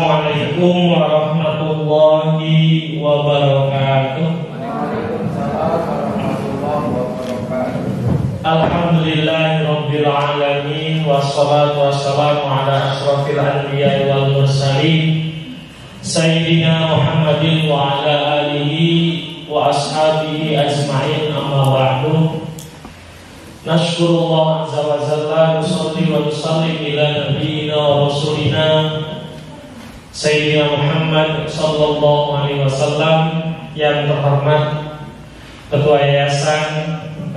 Assalamualaikum warahmatullahi wabarakatuh. Alhamdulillahirabbil alamin wassalatu wassalamu ala asrofil anbiya'i wal mursalin sayyidina Muhammadin wa ala alihi wa ashabihi ajma'in, amma ba'du. Nashkurullah azza wa jalla, nusalli wa nusallim ila nabiyyina wa rasulina Sayyidina Muhammad sallallahu alaihi wasallam. Yang terhormat Ketua Yayasan,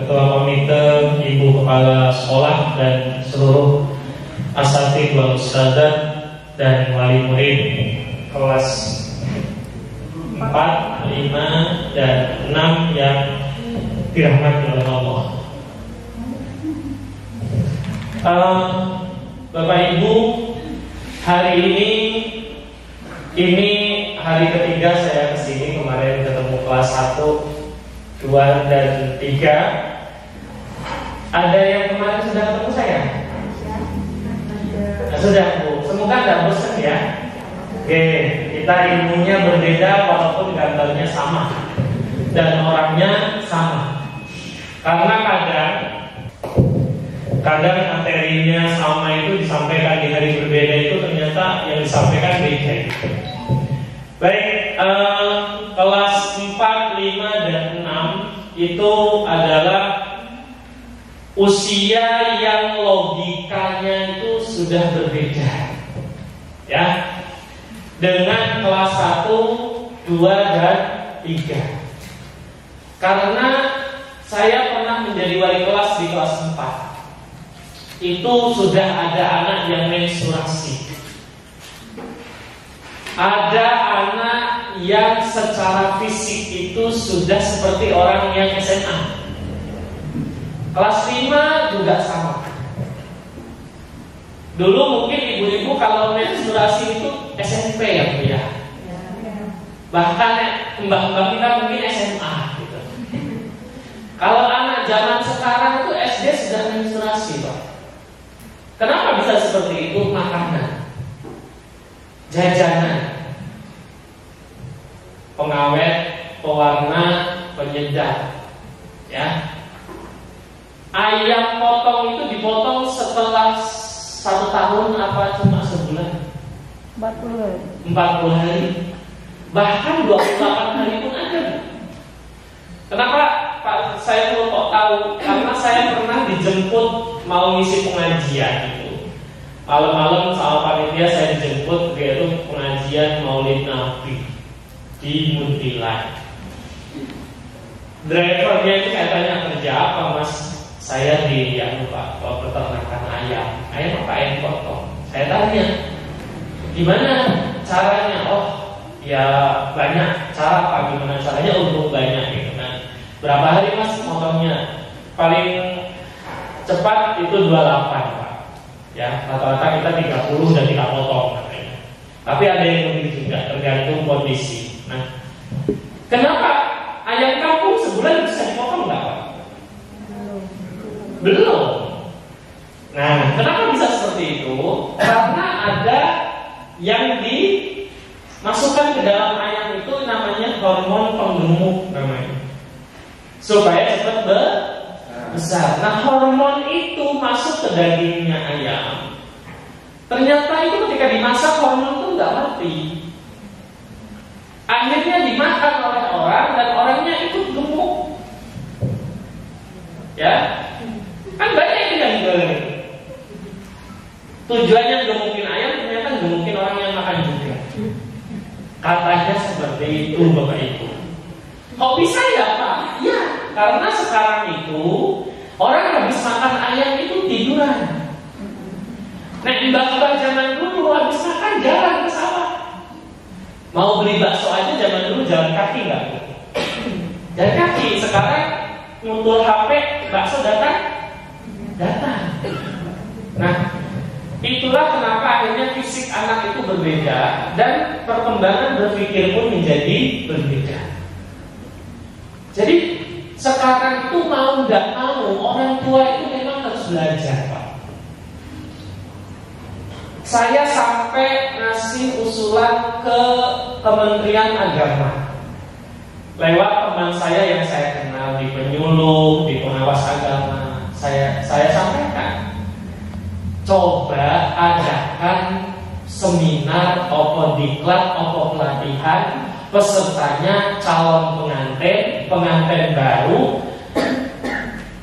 Ketua Komite, Ibu Kepala Sekolah, dan seluruh asatidz wal ustadzat dan wali murid kelas 4, 5, dan 6 yang dirahmati oleh Allah. Bapak Ibu, hari ini hari ketiga saya kesini. Kemarin ketemu kelas 1, 2, dan 3. Ada yang kemarin sudah ketemu saya? Sudah, Bu. Semoga tidak bosan ya. Oke, kita ilmunya berbeda walaupun gambarnya sama dan orangnya sama. Karena kadang materinya sama itu disampaikan di hari berbeda, itu ternyata yang disampaikan beda. Baik, kelas 4, 5, dan 6 itu adalah usia yang logikanya itu sudah berbeda, ya, dengan kelas 1, 2, dan 3. Karena saya pernah menjadi wali kelas di kelas 4. Itu sudah ada anak yang menstruasi, ada anak yang secara fisik itu sudah seperti orang yang SMA. Kelas 5 juga sama. Dulu mungkin ibu-ibu kalau menstruasi itu SMP ya, Bu ya. Bahkan mbak-mbak kita mungkin SMA gitu. Kalau anak zaman sekarang itu SD sudah menstruasi, Pak. Kenapa bisa seperti itu? Makanan, jajanan, pengawet, pewarna, penyedap, ya. Ayam potong itu dipotong setelah 1 tahun apa cuma sebulan? 40 hari. Bahkan 28 hari pun ada. Kenapa Pak saya perlu kok tahu? Karena saya pernah dijemput mau ngisi pengajian itu. Malam-malam sama panitia saya dijemput, yaitu pengajian Maulid Nabi di Muntilan. Drivernya itu saya tanya, kerja apa Mas? Saya di Pak, peternakan ayam. Ayam apa? Ayam potong. Saya tanya, gimana caranya? Oh, ya banyak cara Pak. Gimana caranya untuk banyak gitu kan? Berapa hari Mas motongnya? Paling cepat itu 28 Pak. Ya, rata-rata kita 30 dan kita potong katanya. Tapi ada yang lebih juga, tergantung kondisi. Nah, kenapa ayam kampung sebulan bisa dipotong nggak Pak? Belum. Nah, kenapa bisa seperti itu? Karena ada yang dimasukkan ke dalam ayam itu namanya hormon penggemuk namanya, supaya cepat besar. Nah, hormon itu masuk ke dagingnya ayam. Ternyata itu ketika dimasak hormon itu nggak mati. Akhirnya dimakan oleh orang dan orangnya ikut gemuk. Ya, kan banyak yang bilang tujuannya gemukin ayam, ternyata gemukin orang yang makan juga. Katanya seperti itu Bapak Ibu. Kok bisa ya Pak? Ya, karena sekarang itu orang habis makan ayam itu tiduran. Nah, mbak-mbak zaman dulu habis makan jalan ke sawah. Mau beli bakso aja zaman dulu jalan kaki nggak? Jalan kaki. Sekarang ngutul HP, bakso datang. Nah, itulah kenapa akhirnya fisik anak itu berbeda dan perkembangan berpikir pun menjadi berbeda. Jadi sekarang itu mau nggak mau orang tua itu memang harus belajar Pak. Saya sampai ngasih usulan ke Kementerian Agama lewat teman saya yang saya kenal di penyuluh, di pengawas agama. Saya sampaikan, coba adakan seminar opo diklat, opo pelatihan, pesertanya calon pengantin baru,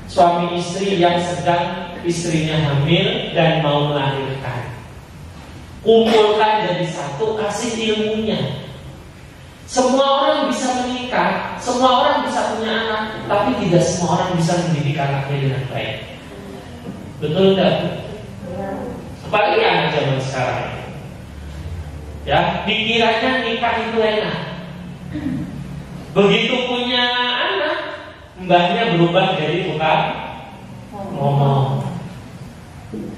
suami istri yang sedang istrinya hamil dan mau melahirkan. Kumpulkan jadi satu, kasih ilmunya. Semua orang bisa menikah, semua orang bisa punya anak, tapi tidak semua orang bisa mendidik anaknya dengan baik. Betul tidak? Apalagi anak zaman sekarang. Ya, dikiranya nikah itu enak. Begitu punya anak, mbahnya berubah jadi tukang ngomong.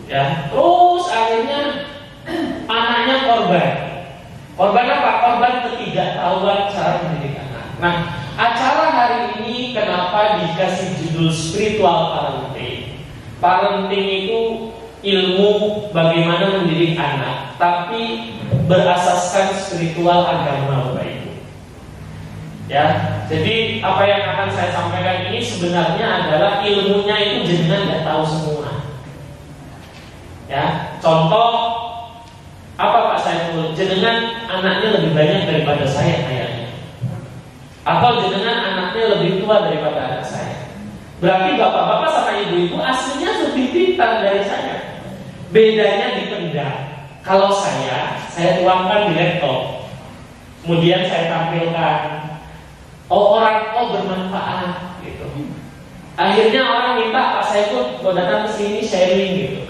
Ya, terus akhirnya anaknya korban. Korban apa? Korban ketidaktahuan cara mendidik anak. Nah, acara hari ini kenapa dikasih judul spiritual parenting? Parenting itu ilmu bagaimana mendidik anak, tapi berasaskan spiritual agama Bapak Ibu. Ya, jadi apa yang akan saya sampaikan ini sebenarnya adalah ilmunya itu jenengan nggak tahu semua. Ya, contoh apa Pak Saiful? Jenengan anaknya lebih banyak daripada saya kayaknya. Atau jenengan anaknya lebih tua daripada anak saya. Berarti bapak-bapak sama ibu-ibu aslinya lebih pintar dari saya. Bedanya di pendam. Kalau saya tuangkan di laptop, kemudian saya tampilkan, orang bermanfaat gitu. Akhirnya orang minta Pak Saiful mau datang ke sini sharing gitu.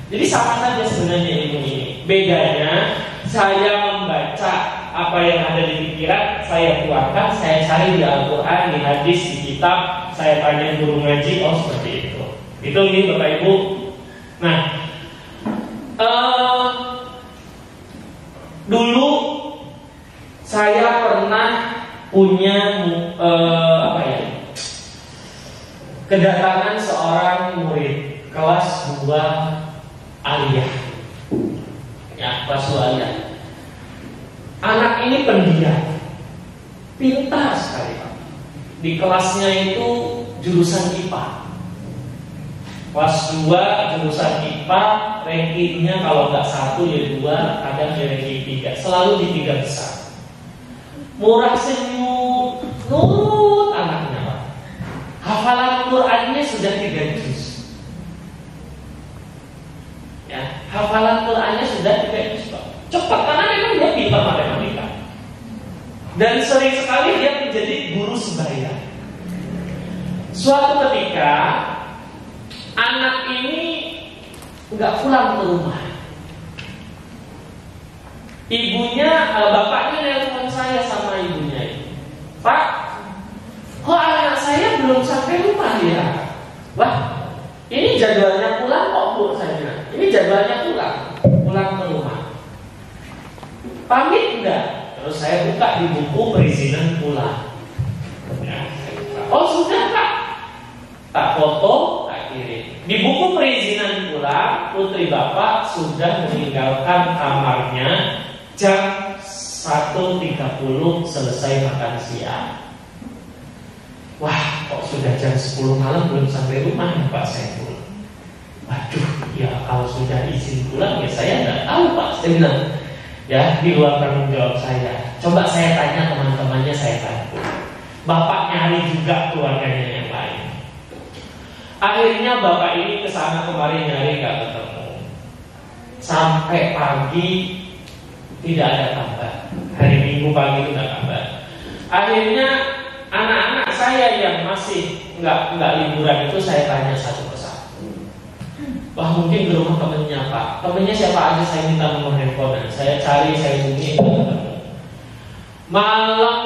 Jadi sama saja sebenarnya ilmu ini. Bedanya saya membaca apa yang ada di pikiran, saya tuangkan, saya cari di Al-Quran, di hadis, di kitab, saya tanya guru ngaji, oh seperti itu. Itu ini Bapak Ibu. Nah, dulu saya pernah punya kedatangan seorang murid kelas 2 aliyah. Ya, kelas 2 aliyah. Anak ini pendiam, pintar sekali Pak. Di kelasnya itu jurusan IPA. Kelas 2 jurusan IPA, rankingnya kalau nggak 1 ya 2, kadang di ranking 3, selalu di 3 besar. Murah senyum, nurut anaknya Pak. Hafalan Qurannya sudah 3 juz. Ya, hafalan Qurannya sudah 3 juz Pak. Cepat karena memang dia pintar matematika. Dan sering sekali dia menjadi guru sembahyang. Suatu ketika anak ini nggak pulang ke rumah. Bapaknya nelpon saya sama ibunya. Pak, kok anak saya belum sampai rumah ya? Wah, ini jadwalnya pulang kok Bu saya. Ini jadwalnya pulang ke rumah. Pamit enggak? Terus saya buka di buku perizinan pulang. Ya, oh sudah Pak. Tak foto, tak kirim. Di buku perizinan pulang, putri Bapak sudah meninggalkan kamarnya jam 1.30 selesai makan siang. Wah, kok sudah jam 10 malam belum sampai rumah ya Pak Saiful? Waduh, ya kalau sudah izin pulang ya saya nggak tahu Pak. Saya bilang, ya di luar tanggung jawab saya. Coba saya tanya teman-temannya, saya bantu. Bapak nyari juga keluarganya yang lain. Akhirnya bapak ini kesana kemari nyari gak ketemu. Sampai pagi tidak ada kabar. Hari Minggu pagi tidak kabar. Akhirnya anak-anak saya yang masih nggak liburan itu saya tanya satu persatu. Wah mungkin ke rumah temennya Pak. Temennya siapa aja saya minta nomor handphone. Saya cari, saya hubungi, nggak ketemu. Malam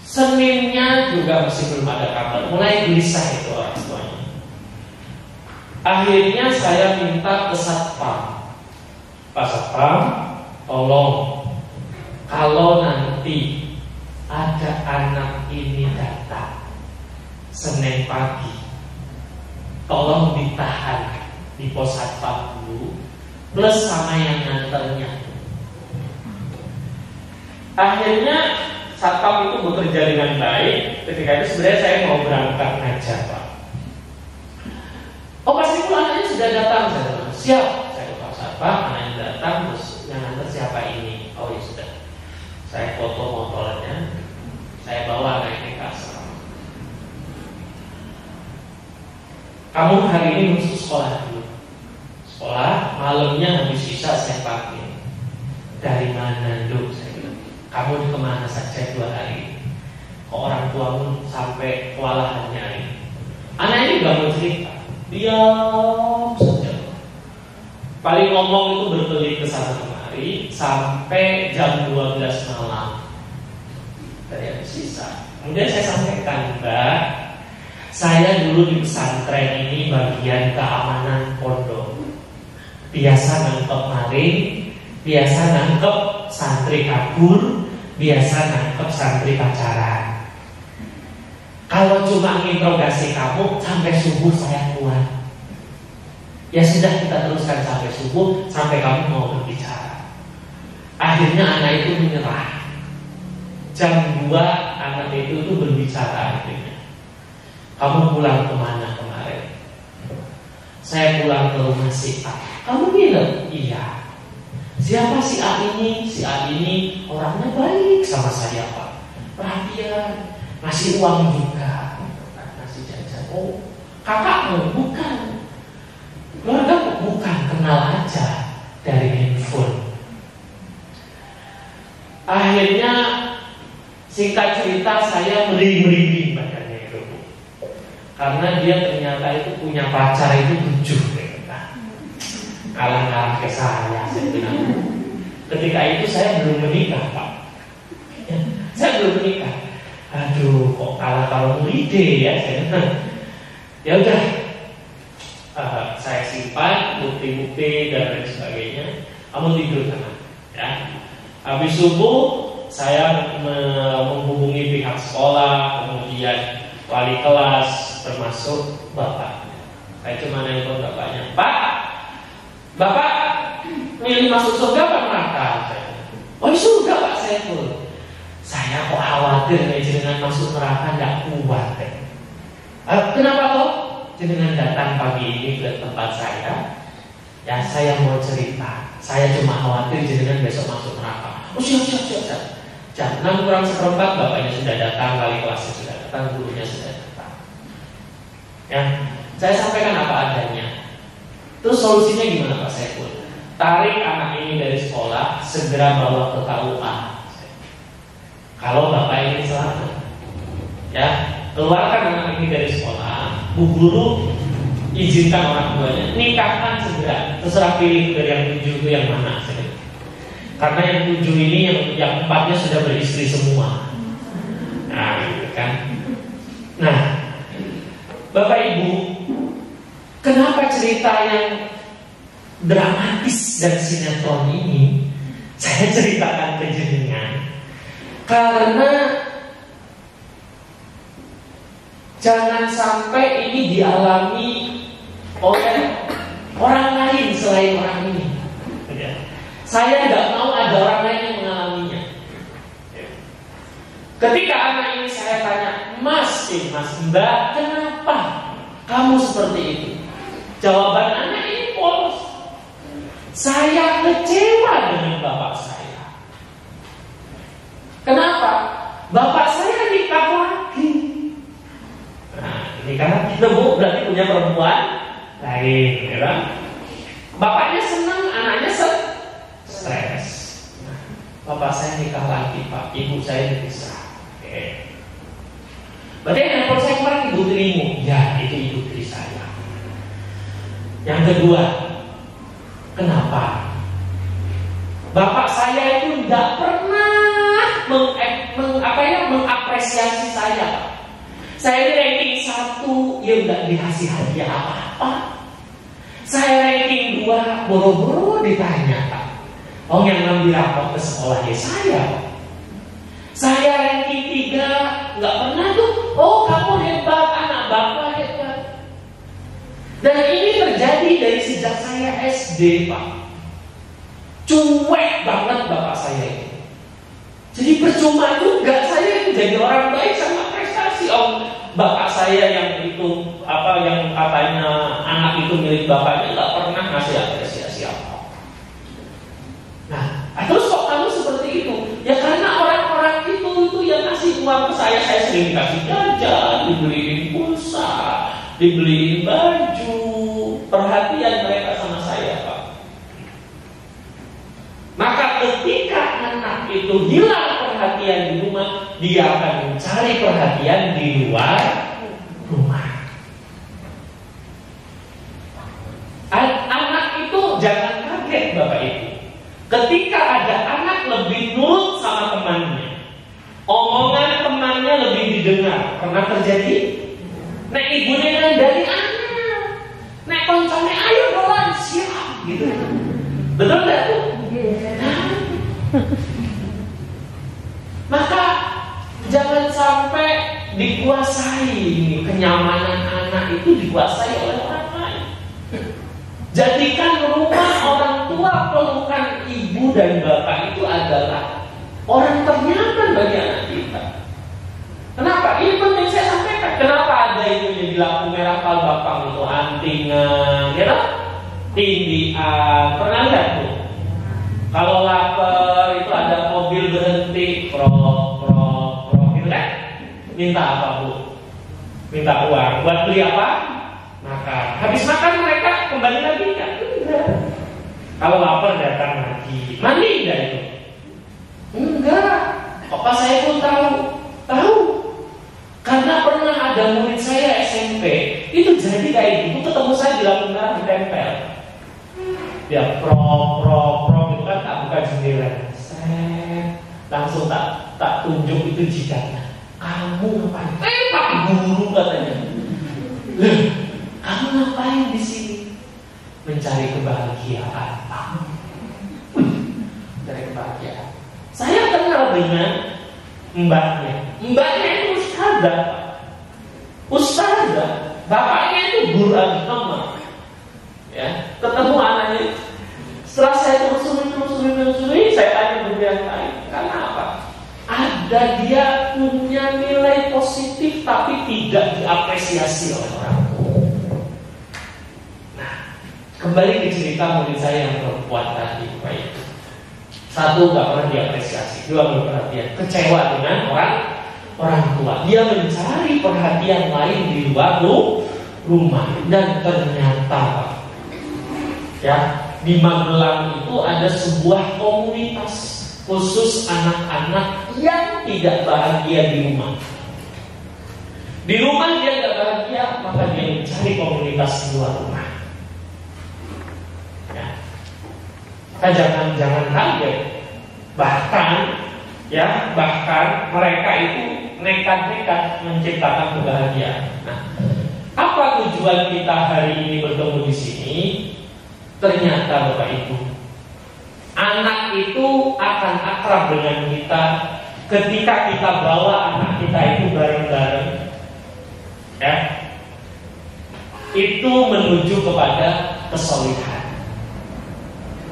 Seninnya juga masih belum ada kabar. Mulai gelisah itu orang tuanya. Akhirnya saya minta ke Satpam. Pak Satpam, tolong kalau nanti ada anak ini datang Senin pagi, tolong ditahan di pos Satpam dulu. plus sama yang nganternya. Akhirnya satpam itu bekerja dengan baik. Ketika itu sebenarnya saya mau berangkat ngajar, Pak. Oh, pasti anaknya sudah datang. Saya bilang, siap. Saya ke Pak Satpam, anaknya datang, terus yang nganter siapa ini? Oh ya sudah. Saya foto motornya, saya bawa naik ke asrama. Kamu hari ini masuk sekolah dulu. Sekolah, malamnya habis sisa saya pakai. Dari mana, Dok? Saya bilang, kamu kemana saja 2 hari? Kok orang tuamu sampai kewalahan nyari? Anak ini gak mau cerita, diam saja. Paling ngomong itu berkelit ke sana kemari sampai jam 12 malam. Dari habis sisa. Kemudian saya sampaikan, Mbak, saya dulu di pesantren ini bagian keamanan pondok. Biasa nangkep maling, biasa nangkep santri kabur, biasa nangkep santri pacaran. Kalau cuma menginterogasi kamu sampai subuh saya keluar. Ya sudah, kita teruskan sampai subuh, sampai kamu mau berbicara. Akhirnya anak itu menyerah. Jam 2 anak itu berbicara akhirnya. Kamu pulang kemana kemarin? Saya pulang ke rumah si A. Kamu bilang? Iya. Siapa si A ini? Si A ini orangnya baik sama saya, Pak. Perhatian, ngasih uang juga, ngasih jajan. Oh, kakakmu? Bukan. Keluarga? Bukan. Kenal aja dari handphone. Akhirnya singkat cerita saya merinding badannya itu, karena dia ternyata itu punya pacar itu 7. Kalah-kalah ke saya bilang. Ketika itu saya belum menikah, Pak. Ya, saya belum menikah. Aduh, kok kalah kalau ide ya. Ya udah, saya simpan bukti-bukti dan lain sebagainya. Kamu tidur sana, ya. Habis subuh saya menghubungi pihak sekolah, kemudian wali kelas, termasuk bapak. Saya cuma nelpon bapaknya, Pak, Bapak milih masuk surga apa neraka? Oh, surga, Pak Saiful. Saya kok khawatir jenengan masuk neraka tidak kuat. Kenapa toh? Jenengan datang pagi ini ke tempat saya. Ya, saya mau cerita. Saya cuma khawatir jenengan besok masuk neraka. Oh, siap. Jam 6 kurang seperempat bapaknya sudah datang, wali kelasnya sudah datang, gurunya sudah datang. Ya, saya sampaikan apa adanya. Terus solusinya gimana, Pak Saiful? Tarik anak ini dari sekolah, segera bawa ke KUA. Kalau bapak ingin selamat, ya, keluarkan anak ini dari sekolah. Bu guru izinkan orang tuanya, nikahkan segera. Terserah pilih dari yang 7 itu yang mana. Karena yang 7 ini yang 4-nya sudah beristri semua. Nah, gitu kan. Nah, Bapak Ibu, kenapa cerita yang dramatis dan sinetron ini saya ceritakan ke jenengan? Karena jangan sampai ini dialami oleh orang lain selain orang ini. Saya tidak mau ada orang lain yang mengalaminya. Ketika anak ini saya tanya, Mas, Mbak, kenapa kamu seperti itu? Jawaban anak ini polos. Saya kecewa dengan bapak saya. Kenapa? Bapak saya nikah lagi. Nah, ini kan kita berarti punya perempuan lain, ya kan? Bapaknya senang, anaknya stres. Nah, bapak saya nikah lagi, Pak. Ibu saya dipisah. Oke. Berarti yang nelfon saya kemarin ibu tirimu. Ya, itu ibu tiri saya. Yang kedua, kenapa? Bapak saya itu tidak pernah mengapresiasi saya. Saya ini ranking 1, ya tidak dikasih hadiah apa-apa. Saya ranking 2, boro-boro ditanya, Pak. Oh, yang ngambil rapor ke sekolah ya saya. Saya ranking 3, nggak pernah tuh. Oh, kamu hebat, anak bapak hebat. Dan ini terjadi dari sejak saya SD, Pak. Cuek banget bapak saya itu. Jadi percuma juga saya itu jadi orang baik sama prestasi. Bapak saya yang itu yang katanya anak itu milik bapaknya nggak pernah ngasih apresiasi apa. Nah, terus kok kamu seperti itu? Ya karena orang-orang itu yang ngasih uang ke saya sering dikasih jajan, dibeliin pulsa, dibeliin baju, perhatian mereka sama saya, Pak. Maka ketika anak itu hilang perhatian di rumah, dia akan mencari perhatian di luar rumah. Anak itu jangan kaget Bapak Ibu. Ketika ada anak lebih nurut sama temannya, omongan temannya lebih didengar. Pernah terjadi? Nek ibunya dari anak, nek koncone ayo dolan siap gitu. Betul nggak tuh? Maka jangan sampai dikuasai kenyamanan anak itu dikuasai oleh orang lain. Jadikan rumah orang tua pelukan ibu dan bapak itu adalah orang ternyaman bagi anak kita. Kenapa? Ini penting saya sampaikan. Kenapa ada itu yang di lampu merah Palbapang itu antingan, ya kan? Tindian. Pernah lihat tuh? Kalau lapar itu ada mobil berhenti, prok, gitu kan? Minta apa Bu? Minta uang. Buat beli apa? Makan. Habis makan mereka kembali lagi kan? Enggak. Kalau lapar datang lagi. Mandi enggak itu? Enggak. Papa saya pun tahu. Karena pernah ada murid saya SMP itu jadi kayak gitu, ketemu saya di lampu merah ditempel. Dia prok itu kan tak buka jendela. Langsung tak tunjuk itu jidatnya. Kamu ngapain? Pak guru katanya. Loh, kamu ngapain di sini? Mencari kebahagiaan, Pak. Mencari kebahagiaan. Saya kenal dengan mbaknya. Mbaknya itu ustazah. Bapaknya itu guru agama. Ya, ketemu anaknya. Setelah saya telusuri, saya tanya guru yang lain. Karena apa? Ada dia punya nilai positif tapi tidak diapresiasi oleh orang. Nah, kembali ke cerita murid saya yang perempuan tadi, Pak itu. Satu, gak pernah diapresiasi. Dua, berperhatian. Kecewa dengan orang tua. Dia mencari perhatian lain di luar rumah. Dan ternyata, ya, di Magelang itu ada sebuah komunitas khusus anak-anak yang tidak bahagia di rumah. Di rumah dia tidak bahagia, maka dia mencari komunitas di luar rumah. Ya. Kita jangan kaget. Bahkan mereka itu nekat-nekat menciptakan kebahagiaan. Nah, apa tujuan kita hari ini bertemu di sini? Ternyata Bapak Ibu, anak itu akan akrab dengan kita ketika kita bawa anak kita itu bareng-bareng, ya. Itu menuju kepada kesolihan.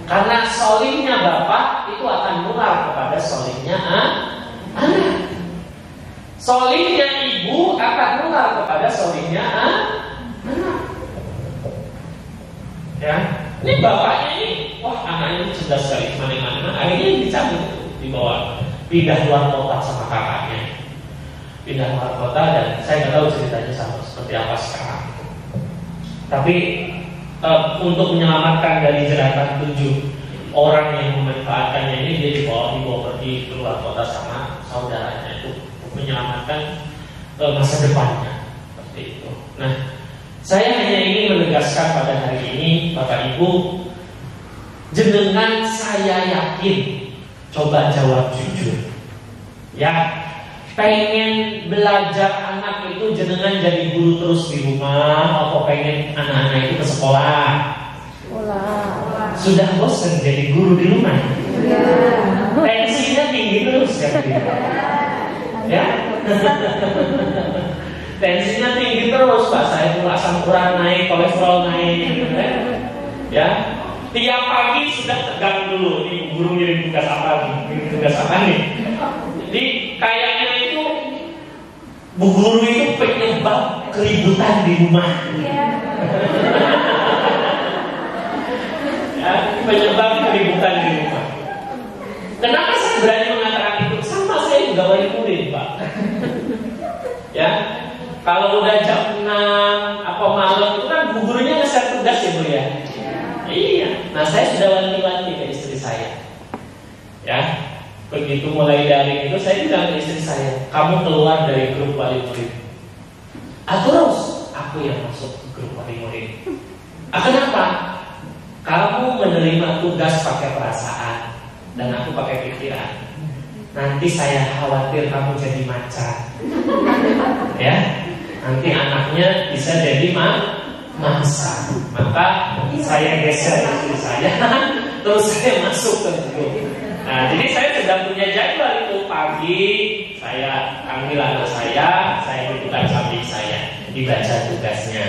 Karena solihnya bapak itu akan nular kepada solihnya anak. Solihnya ibu akan nular kepada solihnya anak. Ya. Ini bapaknya ini, wah anaknya ini cerdas sekali kemana-mana. Akhirnya dicabut, dibawa pindah luar kota sama kakaknya. Pindah luar kota dan saya nggak tahu ceritanya seperti apa sekarang. Tapi untuk menyelamatkan dari jeratan 7 orang yang memanfaatkannya ini, dia dibawa pergi ke luar kota sama saudaranya itu untuk menyelamatkan masa depannya seperti itu. Nah, saya hanya ingin menegaskan pada hari ini, Bapak Ibu, jenengan saya yakin, coba jawab jujur, ya, pengen belajar anak itu jenengan jadi guru terus di rumah, atau pengen anak-anak itu ke sekolah? Sudah bosan jadi guru di rumah? Tensinya tinggi terus kan? Ya. Tensinya tinggi terus Pak, saya tuh asam urat naik, kolesterol naik, ya. Tiap pagi sudah tegang dulu. Nih guru ngirim tugas apa nih? Ngirim tugas apa nih? Jadi kayaknya itu bu guru itu penyebab keributan di rumah. Ya, penyebab keributan di rumah. Kenapa saya berani mengatakan itu? Sama saya juga wali murid, Pak. Ya, kalau udah jam 6 apa malam itu kan bu gurunya nge-share tugas ya Bu ya. Iya. Nah saya sudah wanti-wanti ke istri saya. Ya, begitu mulai dari itu saya bilang ke istri saya, kamu keluar dari grup wali murid. Terus aku yang masuk ke grup wali murid. Kenapa? Kamu menerima tugas pakai perasaan dan aku pakai pikiran. Nanti saya khawatir kamu jadi macan. Ya, nanti anaknya bisa jadi mangsa. Maka saya geser istri saya, terus saya masuk ke grup. Nah, jadi saya sudah punya jadwal itu. Pagi saya panggil anak saya dudukkan samping saya, dibaca tugasnya.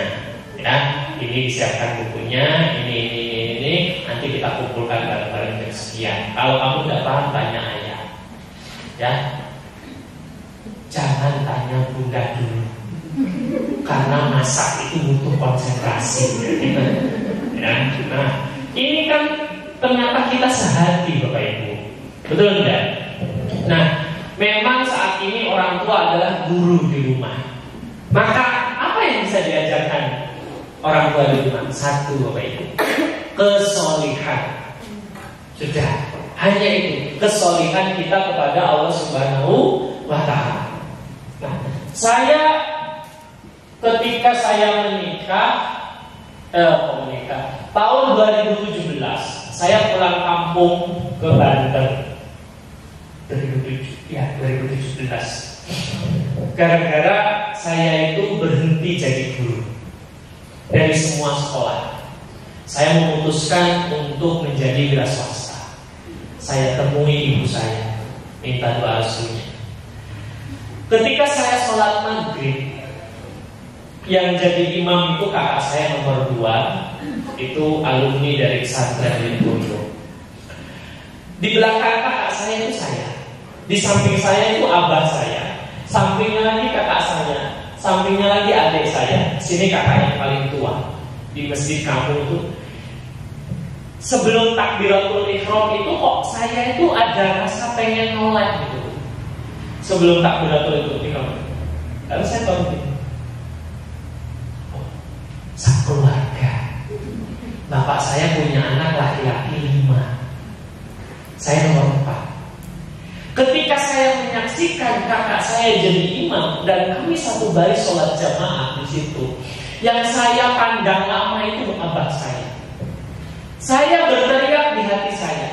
Ya, ini disiapkan bukunya, ini nanti kita kumpulkan bareng-bareng jam sekian. Kalau kamu tidak paham tanya ayah. Ya, jangan tanya bunda dulu, karena masak itu butuh konsentrasi. Ya, nah ini kan ternyata kita sehati Bapak Ibu, betul enggak? Nah, memang saat ini orang tua adalah guru di rumah. Maka apa yang bisa diajarkan orang tua di rumah? Satu Bapak Ibu, kesolihan. Sudah, hanya itu, kesolihan kita kepada Allah Subhanahu wa Ta'ala. Nah, saya ketika saya menikah tahun 2017, saya pulang kampung ke Banten. 2017. Gara-gara saya itu berhenti jadi guru dari semua sekolah. Saya memutuskan untuk menjadi wira swasta. Saya temui ibu saya, minta doa restunya. Ketika saya sholat maghrib, yang jadi imam itu kakak saya nomor 2, itu alumni dari pesantren Lingkungan. Di belakang kakak saya itu saya, di samping saya itu abah saya, sampingnya lagi kakak saya, sampingnya lagi adik saya, sini kakak yang paling tua. Di masjid kampung itu, sebelum takbiratul ihram itu kok saya itu ada rasa pengen nolak gitu. Sebelum takbiratul ihram, lalu saya bangun. Sekeluarga, bapak saya punya anak laki-laki 5, saya nomor 4. Ketika saya menyaksikan kakak saya jadi imam dan kami satu baris sholat jamaah di situ, yang saya pandang lama itu abah saya. Saya berteriak di hati saya,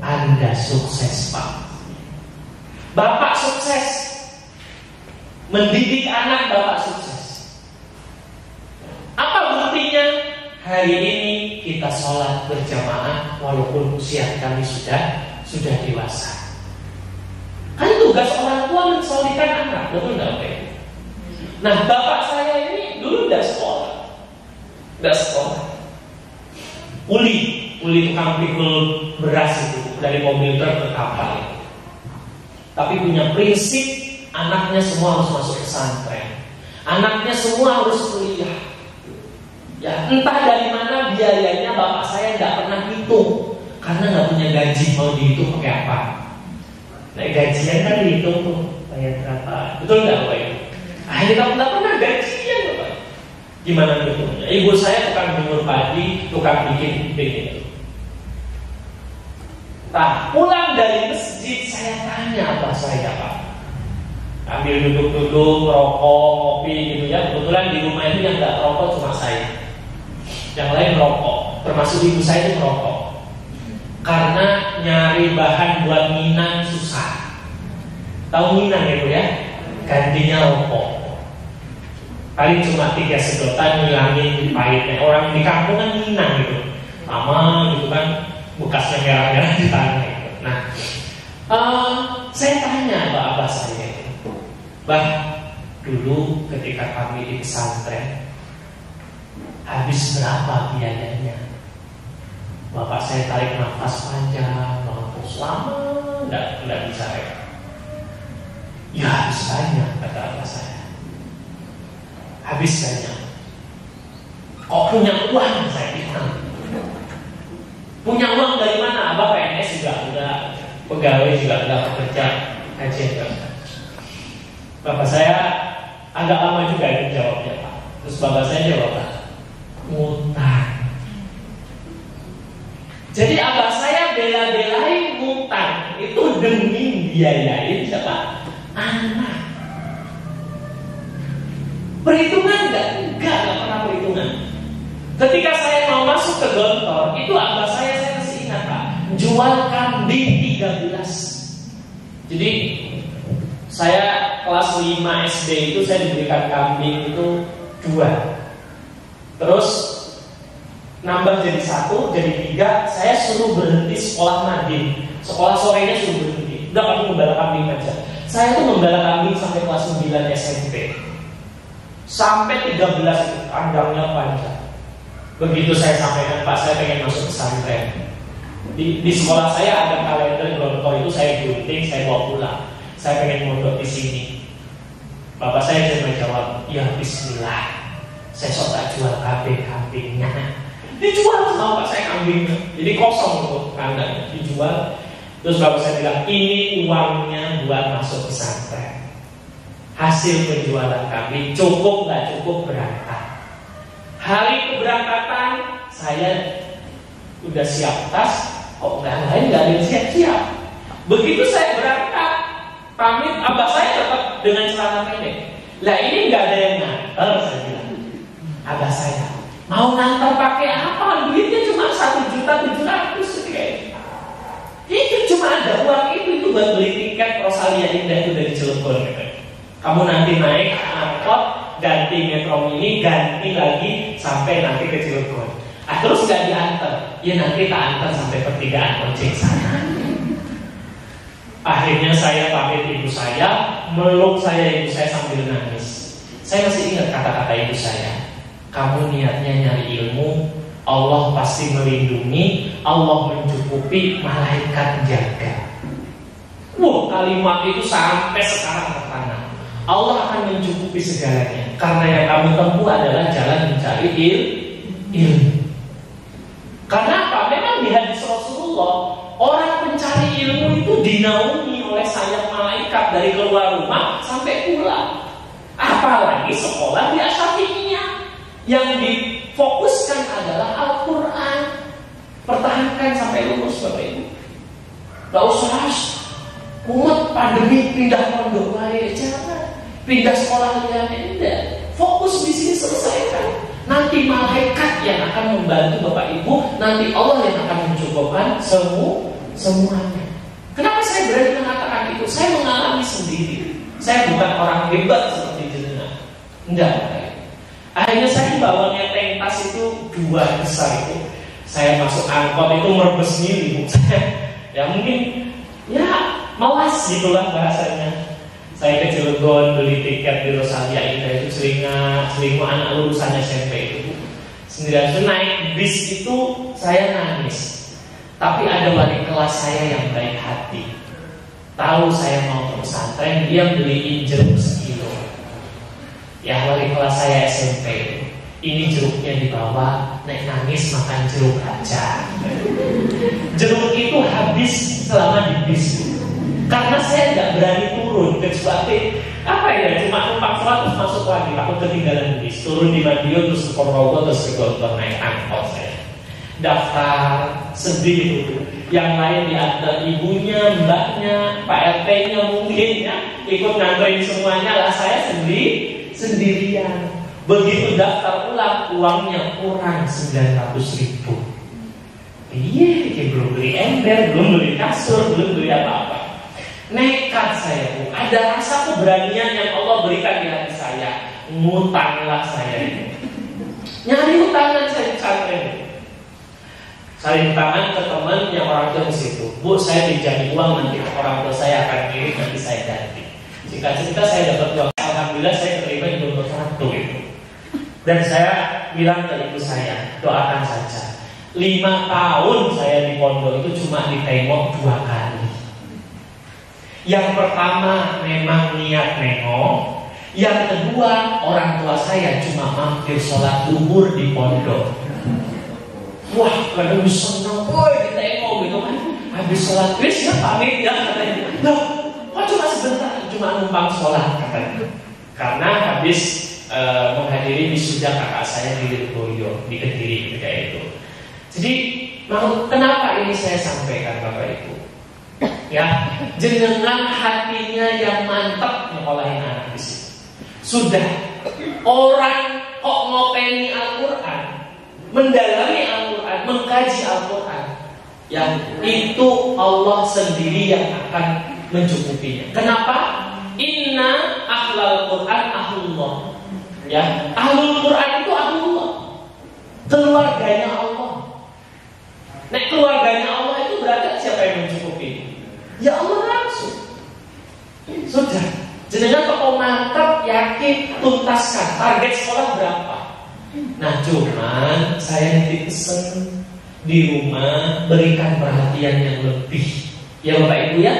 Anda sukses Pak. Bapak sukses, mendidik anak Bapak sukses. Apa buktinya? Hari ini kita sholat berjamaah walaupun usia kami sudah dewasa. Kan tugas orang tua mensolihkan anak, betul nggak Pak? Nah, bapak saya ini dulu tidak sekolah. Uli tukang pikul beras itu dari mobil truk ke kapal. Tapi punya prinsip, anaknya semua harus masuk pesantren, anaknya semua harus kuliah. Ya, entah dari mana biayanya bapak saya nggak pernah hitung, karena nggak punya gaji, mau dihitung pakai apa? Nah, gajian kan dihitung tuh, bayar berapa? Betul nggak Bapak Ibu? Akhirnya nggak pernah gajian Bapak. Gimana hitungnya? Ibu saya tukang jemur padi, tukang bikin itu. Nah, pulang dari masjid saya tanya apa saya Pak, ambil duduk-duduk, rokok, kopi gitu ya. Kebetulan di rumah itu yang nggak rokok cuma saya, yang lain rokok, termasuk ibu saya itu merokok. Karena nyari bahan buat minang susah. Tahu minang ya Bu ya? Gantinya rokok. Paling cuma 3 sedotan ngilangin pahitnya. Orang di kampung kan minang gitu, lama gitu kan, bekasnya merah-merah di tanah gitu. Nah, saya tanya abah saya, Bah, dulu ketika kami di pesantren habis berapa biayanya? Bapak saya tarik nafas panjang, terus lama, nggak bisa reka. Ya habis banyak, kata bapak saya. Habis banyak. Kok punya uang? Saya bilang. Punya uang dari mana? Abah PNS juga udah, pegawai juga udah bekerja, kajian juga. Bapak saya agak lama juga itu jawabnya, Pak. Terus bapak saya jawab, ngutang. Jadi abah saya bela-belain ngutang itu demi biayain siapa? Anak. Perhitungan enggak pernah perhitungan. Ketika saya mau masuk ke Gontor, itu abah saya masih ingat, Pak, jual kambing 13. Jadi saya kelas 5 SD itu saya diberikan kambing itu 2. Terus nambah jadi 1, jadi 3. Saya suruh berhenti sekolah Nadine. Sekolah sorenya suruh berhenti. Udah, kamu membela kambing aja. Saya tuh membela kambing sampai kelas 9 SMP. Sampai 13 itu kandangnya panjang. Begitu saya sampaikan, Pak, saya pengen masuk pesantren. Di sekolah saya ada kalender Gontor itu saya gunting, saya bawa pulang. Saya pengen mondok di sini. Bapak saya cuma jawab, ya bismillah. Saya sok tak jual kambingnya. Dijual sama bapak saya kambingnya. Jadi kosong tuh kandangnya, dijual. Terus bapak saya bilang, ini uangnya buat masuk pesantren. Hasil penjualan kambing cukup nggak cukup berangkat. Hari keberangkatan saya udah siap tas, kok nggak lain nggak ada yang siap-siap. Begitu saya berangkat, pamit, abah saya tetap dengan celana pendek. Lah ini nggak ada yang nganter, saya bilang. Abah saya mau nganter pakai apa? Duitnya cuma 1.700.000 kayak. Itu cuma ada uang itu buat beli tiket Rosalia Indah itu dari Cilegon. Kamu nanti naik angkot, ganti Metro Mini, ganti lagi sampai nanti ke Cilegon. Terus nggak diantar, ya nanti tak antar sampai pertigaan ojek sana. Akhirnya saya pamit ibu saya, meluk ibu saya sambil nangis. Saya masih ingat kata-kata ibu saya. Kamu niatnya nyari ilmu, Allah pasti melindungi, Allah mencukupi, malaikat jaga. Wah, kalimat itu sampai sekarang tertanam. Allah akan mencukupi segalanya. Karena yang kami tempuh adalah jalan mencari ilmu. Karena apa? Memang di hadis Rasulullah, orang pencari ilmu itu dinaungi oleh sayap malaikat dari keluar rumah sampai pulang. Apalagi sekolah di Asy-Syafi'iyah. Yang difokuskan adalah Al-Quran. Pertahankan sampai lulus, Bapak Ibu. Gak usah umat pandemi pindah pondok baik, jangan pindah sekolah yang indah. Fokus di sini selesaikan. Nanti malaikat yang akan membantu Bapak Ibu. Nanti Allah yang akan mencukupkan semuanya. Kenapa saya berani mengatakan itu? Saya mengalami sendiri. Saya bukan orang hebat seperti jenengan. Enggak. Akhirnya saya bawa ngeteng tas itu 2 besar itu. Saya masuk angkot itu merebes sendiri. Ya mungkin ya malas gitulah bahasanya. Saya ke Cilegon beli tiket di Rosalia Indah itu selingo anak lulusan SMP itu. Sendirian itu naik bis itu saya nangis. Tapi ada wali kelas saya yang baik hati. Tahu saya mau ke pesantren, dia beliin jeruk sekilo. Ya wali kelas saya SMP itu. Ini jeruknya dibawa, naik nangis makan jeruk aja. Jeruk itu habis selama di bis. Karena saya nggak berani turun kecuali cuma numpang sholat terus masuk lagi, takut ketinggalan bis. Turun di Madiun terus ke Ponorogo terus ke Gontor naik angkot saya. Daftar sedih itu. Yang lain diantar ibunya, mbaknya, Pak RT-nya mungkin ya ikut nganterin semuanya, lah saya sendirian. Begitu daftar ulang, uangnya kurang 900.000. Iya, belum beli ember, belum beli kasur, belum beli apa-apa. Nekat saya, Bu. Ada rasa keberanian yang Allah berikan di hati saya. Ngutanglah saya ini. Nyari utangan saya di pesantren. Saling tangan ke teman yang orang tua di situ. Bu, saya pinjam uang, nanti orang tua saya akan kirim, nanti saya ganti. Jika cerita saya dapat uang, alhamdulillah saya terima di Gontor 1 itu. Dan saya bilang ke ibu saya, doakan saja. 5 tahun saya di pondok itu cuma ditengok 2 kali. Yang pertama memang niat nengok, yang kedua orang tua saya cuma mampir sholat zuhur di pondok. Wah, kadang seneng, woi ditengok gitu kan. Habis sholat ya pamit ya katanya. Loh, kok cuma sebentar, cuma numpang sholat katanya. Karena habis menghadiri wisuda kakak saya di Lirboyo, di Kediri ketika itu. Jadi, kenapa ini saya sampaikan Bapak Ibu? Ya, jenengan hatinya yang mantap nyekolahin anak di sini. Sudah orang kok ngopeni Al-Quran, mendalami Al-Quran, mengkaji Al-Quran, yang itu Allah sendiri yang akan mencukupinya. Kenapa? Inna ahlal Quran ahlullah. Ya, ahlul Quran itu ahlullah, keluarganya Allah. Nek keluarganya Allah itu berarti siapa yang mencukupi? Ya Allah langsung. Sudah, jenengan kok mantap, yakin, tuntaskan. Target sekolah berapa? Nah, cuman saya nitip pesen di rumah, berikan perhatian yang lebih. Ya Bapak Ibu ya.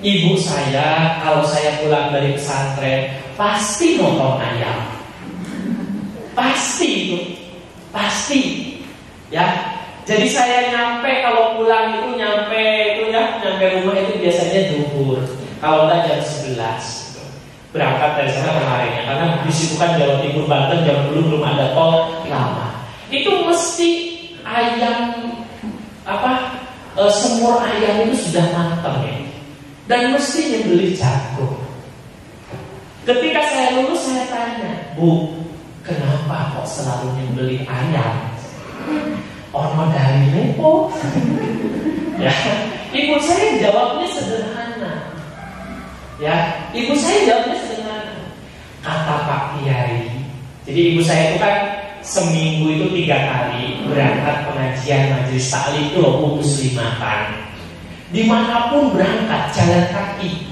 Ibu saya kalau saya pulang dari pesantren pasti nonton ayam. Pasti itu, pasti. Ya. Jadi saya nyampe kalau pulang itu nyampe rumah itu biasanya zuhur. Kalau enggak jam 11 gitu. Berangkat dari sana kemarinnya karena disibukkan Jawa Timur Banten, jam dulu belum ada tol lama. Itu mesti ayam semur ayam itu sudah matang ya. Dan mesti nyembelih jago. Ketika saya lulus saya tanya, Bu, kenapa kok selalu nyembelih ayam? Ono dari lepo. Ya, ibu saya jawabnya sederhana. Ya, ibu saya jawabnya sederhana. Kata Pak Kiai. Jadi ibu saya itu kan seminggu itu 3 kali berangkat pengajian majelis taklim itu loh, muslimatan. Dimanapun berangkat jalan kaki.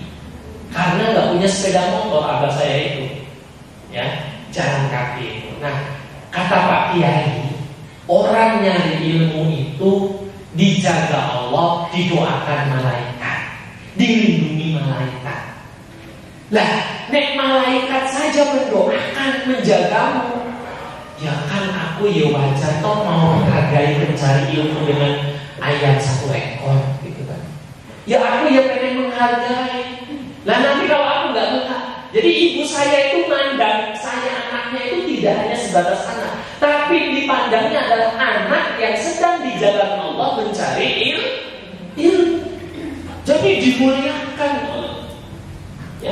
Karena nggak punya sepeda motor abah saya itu. Ya, jalan kaki itu. Nah, kata Pak Kiai, orang nyari ilmu itu dijaga Allah, didoakan malaikat, dilindungi malaikat. Lah, nek malaikat saja mendoakan, menjagamu, ya kan aku ya wajar toh mau menghargai pencari ilmu dengan ayam 1 ekor gitu kan. Ya aku ya pengen menghargai. Lah nanti kalau aku nggak menghargai, jadi ibu saya itu mandang saya anaknya itu tidak hanya sebatas anak, tapi dipandangnya adalah anak yang sedang dijaga Allah mencari ilmu. Jadi dimuliakan. Ya.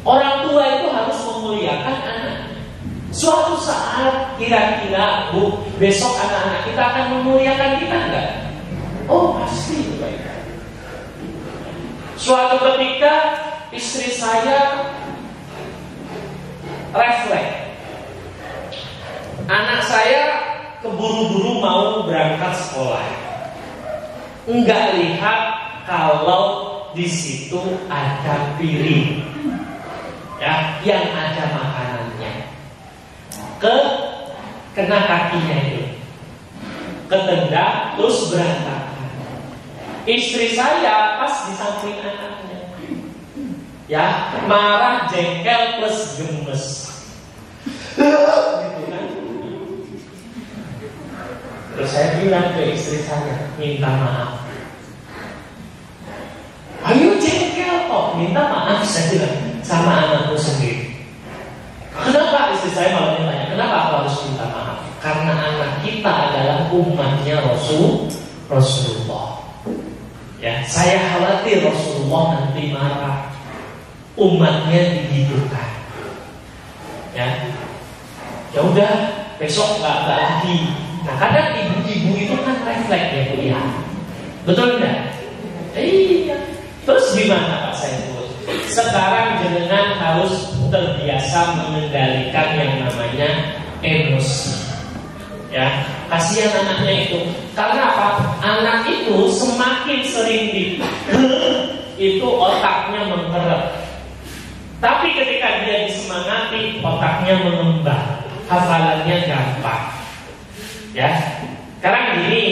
Orang tua itu harus memuliakan anak. Suatu saat kira-kira Bu, besok anak-anak kita akan memuliakan kita enggak? Oh pasti. Suatu ketika istri saya refleks. Anak saya keburu-buru mau berangkat sekolah. Enggak lihat kalau di situ ada piring. Ya, yang ada makanannya. Kena kakinya itu. Ketendang terus berantakan. Istri saya pas di samping anaknya. Ya, marah, jengkel plus gemes. Gitu kan? Terus saya bilang ke istri saya, minta maaf. Ayo jengkel kok, minta maaf saya bilang sama anakku sendiri. Kenapa istri saya malah tanya, kenapa aku harus minta maaf? Karena anak kita adalah umatnya Rasulullah. Ya, saya khawatir Rasulullah nanti marah, umatnya dihidupkan. Ya udah, besok nggak lagi. Nah, kadang ibu-ibu itu kan refleks ya Bu ya. Betul enggak? Iya. Terus gimana Pak Saiful? Sekarang jenengan harus terbiasa mengendalikan yang namanya emosi. Ya, kasihan anaknya itu. Karena apa? Anak itu semakin sering itu otaknya mengkerep. Tapi ketika dia disemangati, otaknya mengembang, hafalannya gampang. Ya, sekarang gini,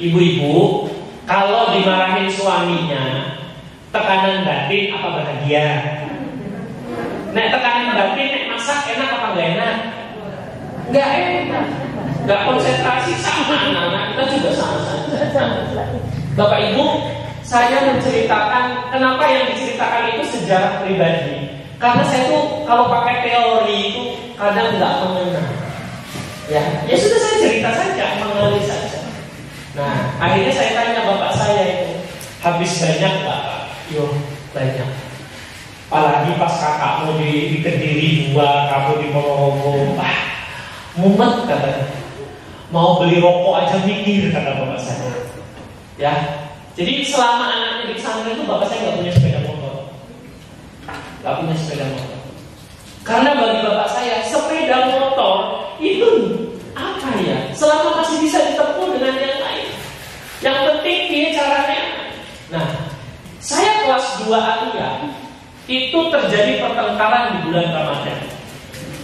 Ibu-ibu, kalau dimarahin suaminya, tekanan batin apa bahagia? Nek tekanan batin, nek masak enak apa nggak enak? Nggak enak. Nggak konsentrasi sama anak-anak kita juga sama saja. Bapak Ibu, saya menceritakan kenapa yang diceritakan itu sejarah pribadi. Karena saya tuh kalau pakai teori itu kadang nggak mengenal. Ya sudah saya cerita saja, mengalir saja. Nah, akhirnya saya tanya bapak saya itu, habis banyak Bapak? Yo, banyak. Apalagi pas kakakmu di Kediri 2, kamu di Ponorogo, mumet katanya. Mau beli rokok aja mikir, kata bapak saya. Ya, jadi selama anaknya di pesantren itu bapak saya nggak punya sepeda motor, nggak punya sepeda motor. Karena bagi bapak saya sepeda motor itu apa ya? Selama masih bisa ditempuh dengan yang lain. Yang penting dia caranya. Nah, saya kelas 2 Aliyah itu terjadi pertengkaran di bulan Ramadan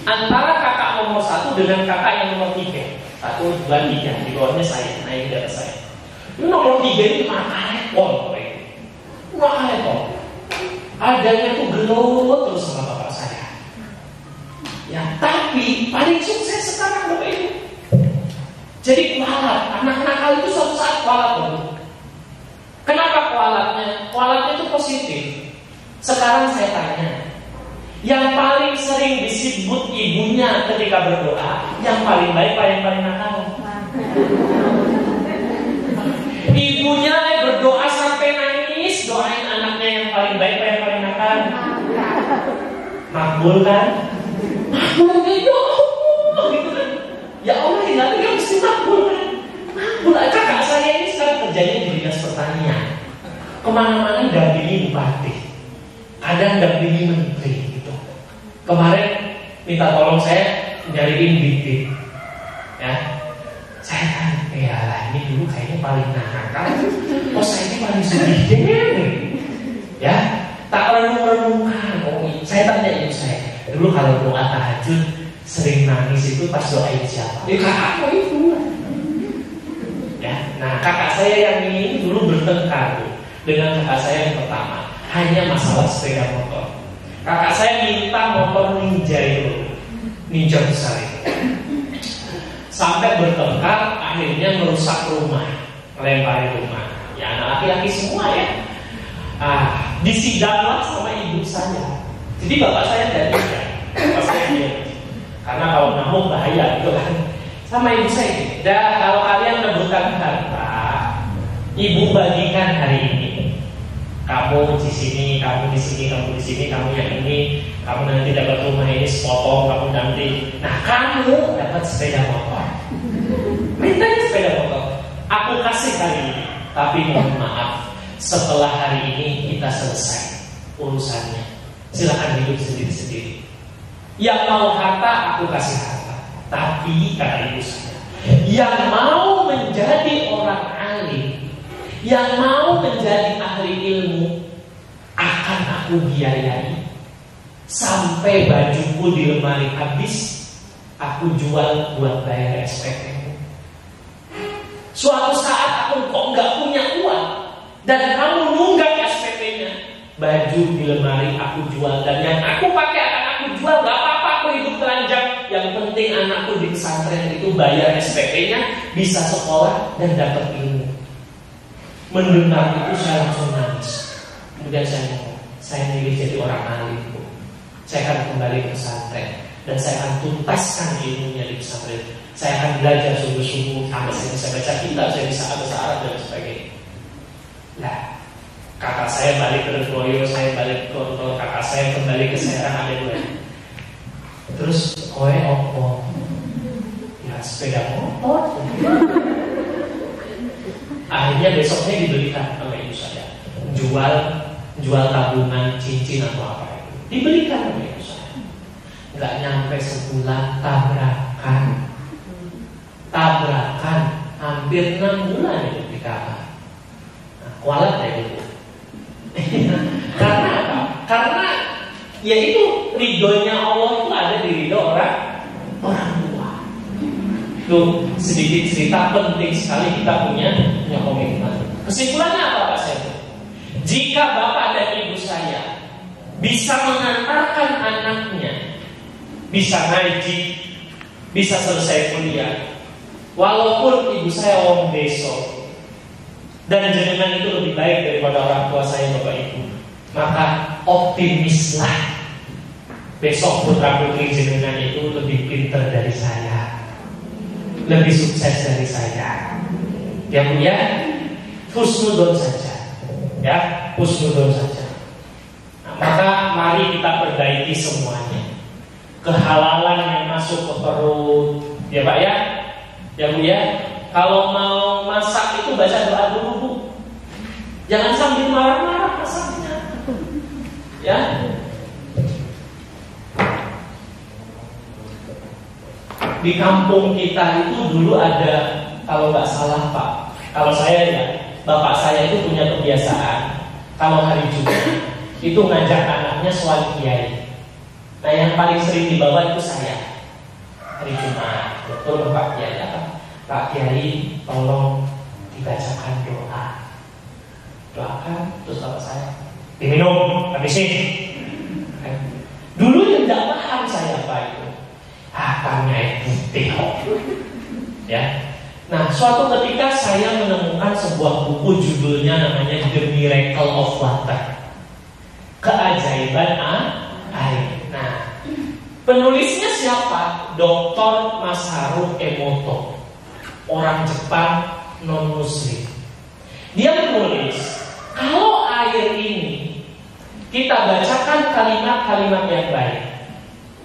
antara kakak nomor 1 dengan kakak yang nomor 3. 1, 2, 3, di bawahnya saya, naik di atas saya. Nomor 3 ini makalekol, makalekol. Adanya tuh gelut terus sama bapak saya. Ya, tapi paling sukses sekarang bapak ini. Jadi kualat, anak nakal itu suatu saat kualat loh. Kenapa kualatnya? Kualatnya itu positif. Sekarang saya tanya, yang paling sering disebut ibunya ketika berdoa, yang paling baik apa yang paling nakal? Ibunya berdoa sampai nangis, doain anaknya yang paling baik apa yang paling nakal? Makbul kan? Makbul gitu kan? Ya Allah, yang mesti makbul kan? Makbul. Kakak saya ini sekarang kerjanya di dinas pertanian. Kemana-mana dampingi bupati, kadang dampingi menteri gitu. Kemarin minta tolong saya nyariin bibit. Ya, saya kan, ini dulu kayaknya paling nakal. Oh, saya ini paling sedih deh. Ya, tak renung-renungkan. Saya tanya ibu saya, dulu kalau doa tahajud sering nangis itu pas doain siapa? Kakakku itu. Ya, nah kakak saya yang ini dulu bertengkar dengan kakak saya yang pertama, hanya masalah sepeda motor. Kakak saya minta motor Ninja itu, Ninja besar itu. Sampai bertengkar, akhirnya merusak rumah, melempari rumah. Ya, anak laki-laki semua ya. Disidanglah sama ibu saya. Jadi bapak saya dari bapak saya dia. Karena kalau ngamuk bahaya gitu kan. Sama ibu saya, dah kalau kalian rebutan harta, ibu bagikan hari ini. Kamu di sini, kamu di sini, kamu di sini, kamu yang ini, kamu nanti dapat rumah ini sepotong, kamu nanti. Nah, kamu dapat sepeda motor. Mintanya sepeda motor. Aku kasih hari ini, tapi mohon maaf, setelah hari ini kita selesai urusannya. Silakan hidup sendiri-sendiri. Yang mau harta, aku kasih harta. Tapi kata ibu saya, yang mau menjadi orang alim, yang mau menjadi ahli ilmu, akan aku biayai sampai bajuku di lemari habis, aku jual buat bayar SPP. Suatu saat aku kok nggak punya uang dan kamu nunggak SPP-nya, baju di lemari aku jual dan yang aku pakai akan aku jual. Gak apa-apa, aku hidup telanjang. Yang penting anakku di pesantren itu bayar SPP-nya, bisa sekolah dan dapat ilmu. Mendengar itu saya langsung nangis. Kemudian saya ngomong, saya milih jadi orang alim, Bu. Saya akan kembali ke pesantren dan saya akan tuntaskan ilmunya di pesantren. Saya akan belajar sungguh-sungguh sampai saya bisa baca kitab, saya bisa bahasa Arab dan sebagainya. Nah, kakak saya balik ke Leboyo, saya balik ke Tonton, kakak saya kembali ke Serang, ada dua. Terus kowe opo? Ya sepeda motor. Akhirnya besoknya dibelikan sama ibu saya. Jual tabungan cincin atau apa itu. Dibelikan sama ibu saya. Nggak nyampe sebulan tabrakan hampir 6 bulan itu di kamar. Nah, kualat ya itu. Karena apa? Karena ya itu ridhonya Allah itu ada di ridho orang tua. Itu sedikit cerita, penting sekali kita punya komitmen. Kesimpulannya apa Pak Saiful? Jika bapak dan ibu saya bisa mengantarkan anaknya, bisa ngaji, bisa selesai kuliah, walaupun ibu saya wong deso, dan jenengan itu lebih baik daripada orang tua saya bapak ibu, maka optimislah. Besok putra putri jenengan itu lebih pintar dari saya, lebih sukses dari saya. Ya Bu ya, husnudon saja. Ya, husnudon saja. Nah, maka mari kita perbaiki semuanya. Kehalalan yang masuk ke perut, ya Pak ya, ya Bu ya. Kalau mau masak itu baca doa dulu Bu. Jangan sambil marah-marah masaknya. Ya. Di kampung kita itu dulu ada, kalau nggak salah Pak, kalau saya ya, bapak saya itu punya kebiasaan kalau hari Jumat itu ngajak anaknya sholat kiai. Nah yang paling sering dibawa itu saya hari Jumat. Betul Pak Kiai, Pak Kiai tolong dibacakan doa. Doakan, terus bapak saya diminum, habisin. Dulu yang tidak paham saya Pak itu. Akannya putih. Ya. Nah, suatu ketika saya menemukan sebuah buku judulnya namanya The Miracle of Water. Keajaiban air. Nah, penulisnya siapa? Dr. Masaru Emoto. Orang Jepang non-muslim. Dia menulis, kalau air ini kita bacakan kalimat-kalimat yang baik.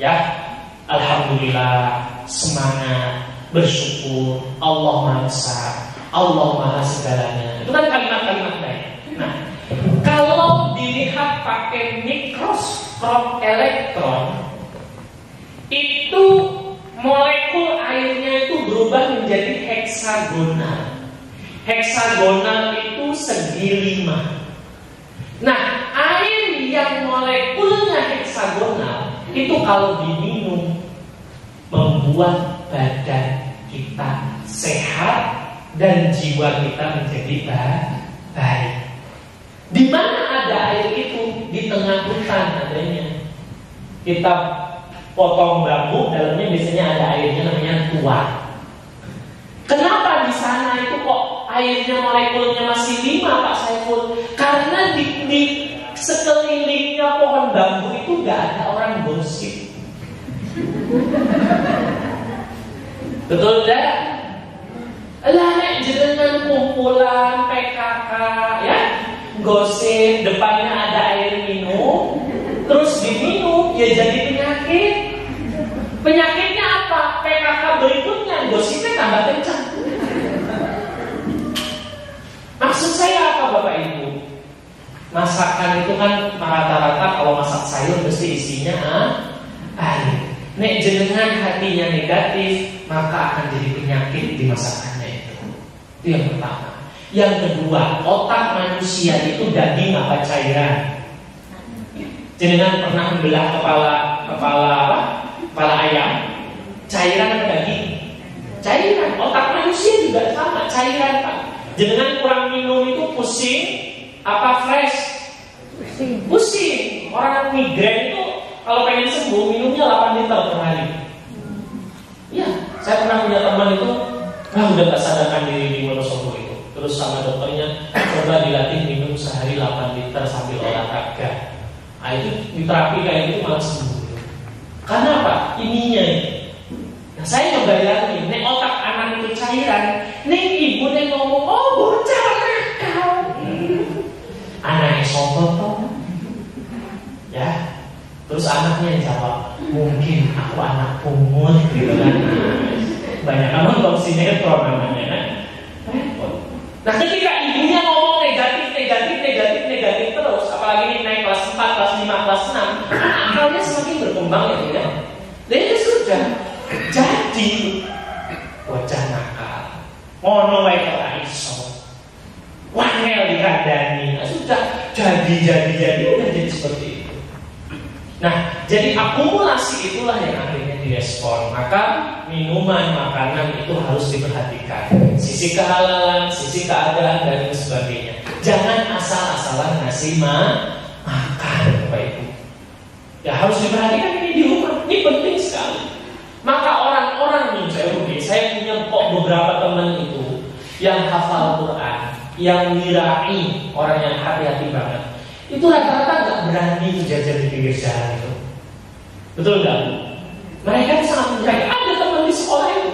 Ya. Alhamdulillah, semangat, bersyukur, Allah Maha Esa, Allah Maha segalanya. Itu kan kalimat-kalimat baik. Nah, kalau dilihat pakai mikroskop elektron, itu molekul airnya itu berubah menjadi heksagonal. Heksagonal itu segi 5. Nah, air yang molekulnya heksagonal itu kalau diminum membuat badan kita sehat dan jiwa kita menjadi baik. Di mana ada air itu? Di tengah hutan adanya. Kita potong bambu, dalamnya biasanya ada airnya namanya tuak. Kenapa di sana itu kok airnya molekulnya masih 5 Pak Saiful? Karena di sekelilingnya pohon bambu itu gak ada orang gosip. Betul dah? Lah nek jenengan kumpulan PKK ya, gosip depannya ada air minum, terus diminum ya jadi penyakit. Penyakitnya apa? PKK berikutnya gosipnya tambah kencang. Maksud saya apa Bapak Ibu? Masakan itu kan rata-rata kalau masak sayur mesti isinya air. Nek jenengan hatinya negatif, maka akan jadi penyakit di masakannya itu. Itu yang pertama. Yang kedua, otak manusia itu daging apa cairan? Jenengan pernah membelah kepala ayam? Cairan apa daging? Cairan. Otak manusia juga sama, cairan Pak. Jenengan kurang minum itu pusing apa fresh? Pusing. Orang migrain itu kalau pengen sembuh minumnya 8 liter per hari. Ya, saya pernah punya teman itu, udah gak sadarkan diri di Wonosobo itu. Terus sama dokternya, coba dilatih minum sehari 8 liter sambil olahraga. Nah itu di terapi kayak gitu malah sembuh. Karena apa? Ininya itu. Nah saya coba bayangin, nek otak anak itu cairan, nek ibu nek ngomong, oh bocah nakal. Anaknya sombong toh. Ya. Terus anaknya jawab, mungkin aku anak pungut gitu kan. Banyak kan nonton sinetron namanya kan. Nah ketika ibunya ngomong negatif terus, apalagi ini naik kelas 4, kelas 5, kelas 6, akalnya semakin berkembang ya tidak. Dan itu sudah jadi bocah nakal. Ngono wae ora iso. Wangel dikandani. Sudah jadi udah jadi seperti itu. Nah, jadi akumulasi itulah yang akhirnya direspon. Maka minuman, makanan itu harus diperhatikan, sisi kehalalan, sisi keadaan dan sebagainya. Jangan asal-asalan ngasih makan, Bapak Ibu. Ya harus diperhatikan ini di rumah. Ini penting sekali. Maka orang-orang nih, saya punya beberapa teman itu yang hafal Quran, yang mirai, orang yang hati-hati banget. Itu rata-rata nggak berani jajan di pinggir jalan itu. Betul nggak? Mereka sangat menjaga. Ada teman di sekolah itu,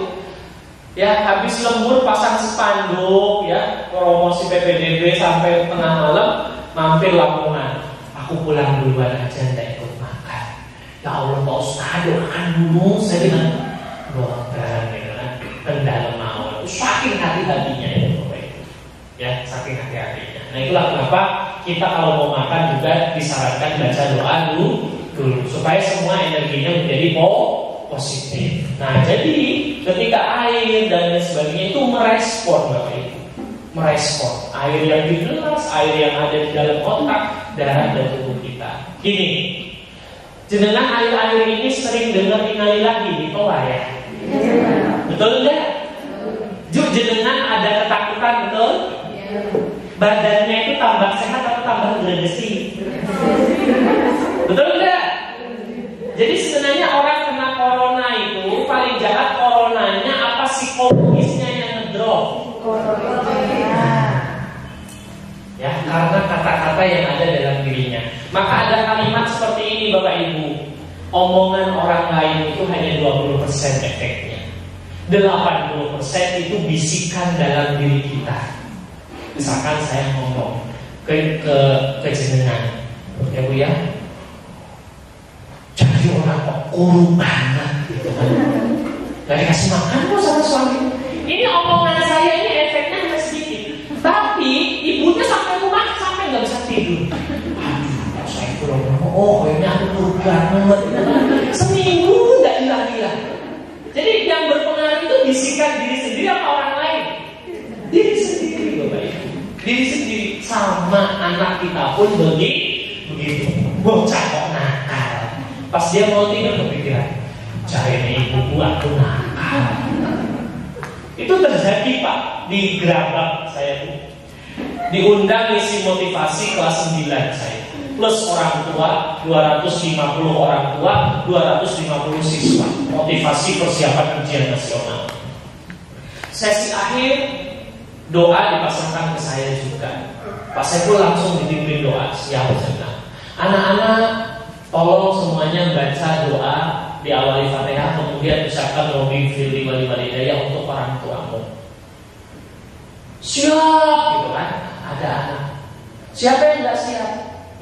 ya habis lembur pasang spanduk, ya promosi PPDB sampai tengah malam, mampir Lamongan. Aku pulang duluan aja, nggak ikut makan. Ya Allah Pak Ustaz, doakan dulu. Saya bilang, doakan ya, kendala mau. Saking hati-hatinya itu, ya saking hati-hatinya. Nah itulah kenapa kita kalau mau makan juga disarankan baca doa dulu supaya semua energinya menjadi positif. Nah jadi ketika air dan lain sebagainya itu merespon, Bapak Ibu, merespon air yang di gelas, air yang ada di dalam otak, darah dan tubuh kita. Gini, jenengan air-air ini sering dengar innalillahi ditolak ya? Betul enggak? Jenengan ada ketakutan, betul? Badannya itu tambah sehat atau tambah gregesi? Betul enggak? Jadi sebenarnya orang kena corona itu paling jahat coronanya apa, psikologisnya yang ngedrop. Ya, karena kata-kata yang ada dalam dirinya. Maka ada kalimat seperti ini Bapak Ibu. Omongan orang lain itu hanya 20% efeknya. 80% itu bisikan dalam diri kita. Misalkan saya ngomong ke jenengan, ya Bu ya, jadi orang kok kurung banget gitu kan, gak dikasih makan kok sama suami. Ini omongan saya ini efeknya hanya sedikit, tapi ibunya sampai rumah sampai nggak bisa tidur. Aduh, saya kurang, ini aku kurung banget. Seminggu nggak hilang-hilang. Jadi yang berpengaruh itu bisikan diri sendiri apa orang lain? Diri sendiri, Bapak Ibu. Diri sendiri. Sama anak kita pun begitu. Bocah kok nakal. Pas dia mau tidur kepikiran, cari ibuku aku nakal. Itu terjadi Pak di Gerabak saya tuh. Diundang isi motivasi kelas 9 saya. Plus orang tua, 250 orang tua, 250 siswa. Motivasi persiapan ujian nasional. Sesi akhir doa dipasangkan ke saya juga. Pak Saiful langsung dipimpin doa. Siap saja. Anak-anak tolong semuanya baca doa di awal Fatihah, kemudian ucapkan Robbi firli wali walidayya untuk orang tuamu. Siap gitu kan? Ada anak. Siapa yang nggak siap?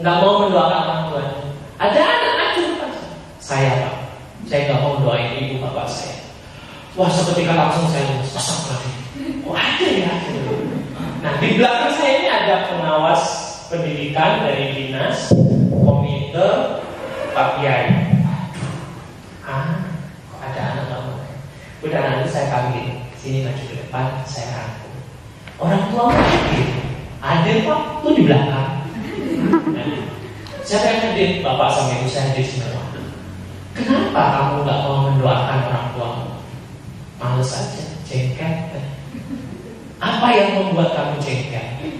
Nggak mau mendoakan orang tuanya. Ada anak acuh Pak. Saya Pak, saya nggak mau doain ibu bapak saya. Wah seketika langsung saya masak lagi. Kok ada ya? Nah di belakang saya ini ada pengawas pendidikan dari dinas, komite, Pak Kiai. Kok ada anak kamu? Udah nanti saya panggil, sini maju ke depan, saya rangkum. Orang tua hadir, ada Pak, tuh di belakang. Nah, siapa yang hadir? Bapak sama ibu saya hadir semua. Kenapa kamu nggak mau mendoakan orang tuamu? Males aja, jengkel. Apa yang membuat kamu jengkel?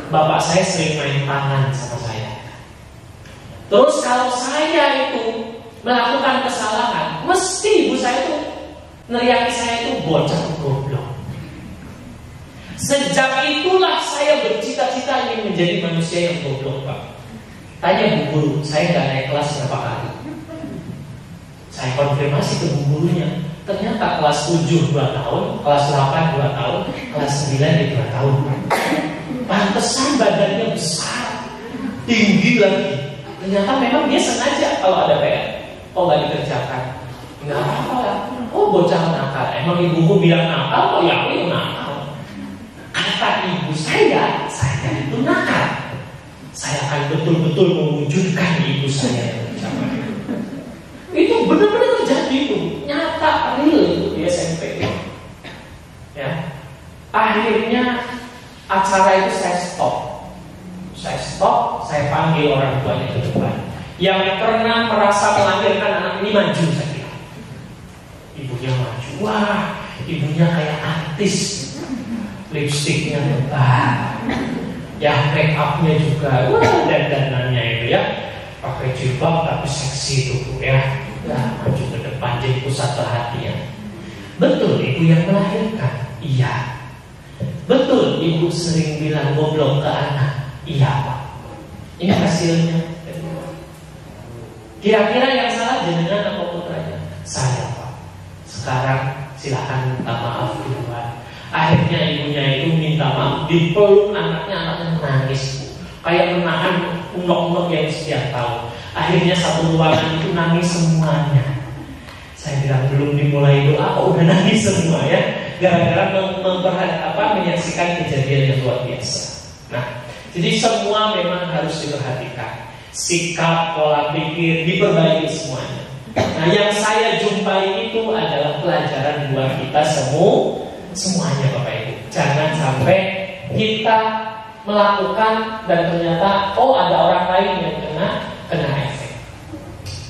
Bapak saya sering main tangan sama saya. Terus kalau saya itu melakukan kesalahan, mesti ibu saya itu neriaki saya itu bocah goblok. Sejak itulah saya bercita-cita ingin menjadi manusia yang goblok Pak. Tanya bu guru, saya gak naik kelas berapa kali. Saya konfirmasi ke bu gurunya, ternyata kelas 7 2 tahun, kelas 8 2 tahun, kelas 9 2 tahun. Pantesan badannya besar, tinggi lagi. Ternyata memang dia sengaja kalau ada PR, kok gak dikerjakan. Nggak apa-apa. Oh bocah nakal. Emang ibuku bilang nakal, kok ya aku nakal. Kata ibu saya itu nakal. Saya akan betul-betul mewujudkan ibu saya. Itu benar-benar terjadi itu, nyata real itu di SMP. Ya, akhirnya acara itu saya stop, saya panggil orang tuanya ke depan. Yang pernah merasa melahirkan anak ini maju saya kira. ibunya maju, wah ibunya kayak artis, lipstiknya tebal, ya make upnya juga, wah dandanannya itu ya, pakai jilbab tapi seksi tuh ya, maju ke depan jadi pusat perhatian. Betul ibu yang melahirkan? Iya. Betul ibu sering bilang goblok ke anak? Iya Pak. Ini hasilnya. Kira-kira yang salah jenengan atau putranya? Saya Pak. Sekarang silakan minta maaf duluan. Akhirnya ibunya itu minta maaf, dipeluk anaknya nangis, kayak menahan unok-unok yang setiap tahun. Akhirnya satu ruangan itu nangis semuanya. Saya bilang belum dimulai doa kok udah nangis semua ya, gara-gara menyaksikan kejadian yang luar biasa. Nah, jadi semua memang harus diperhatikan, sikap, pola pikir diperbaiki semuanya. Nah, yang saya jumpai itu adalah pelajaran buat kita semuanya Bapak Ibu. Jangan sampai kita melakukan dan ternyata ada orang lain yang kena efek.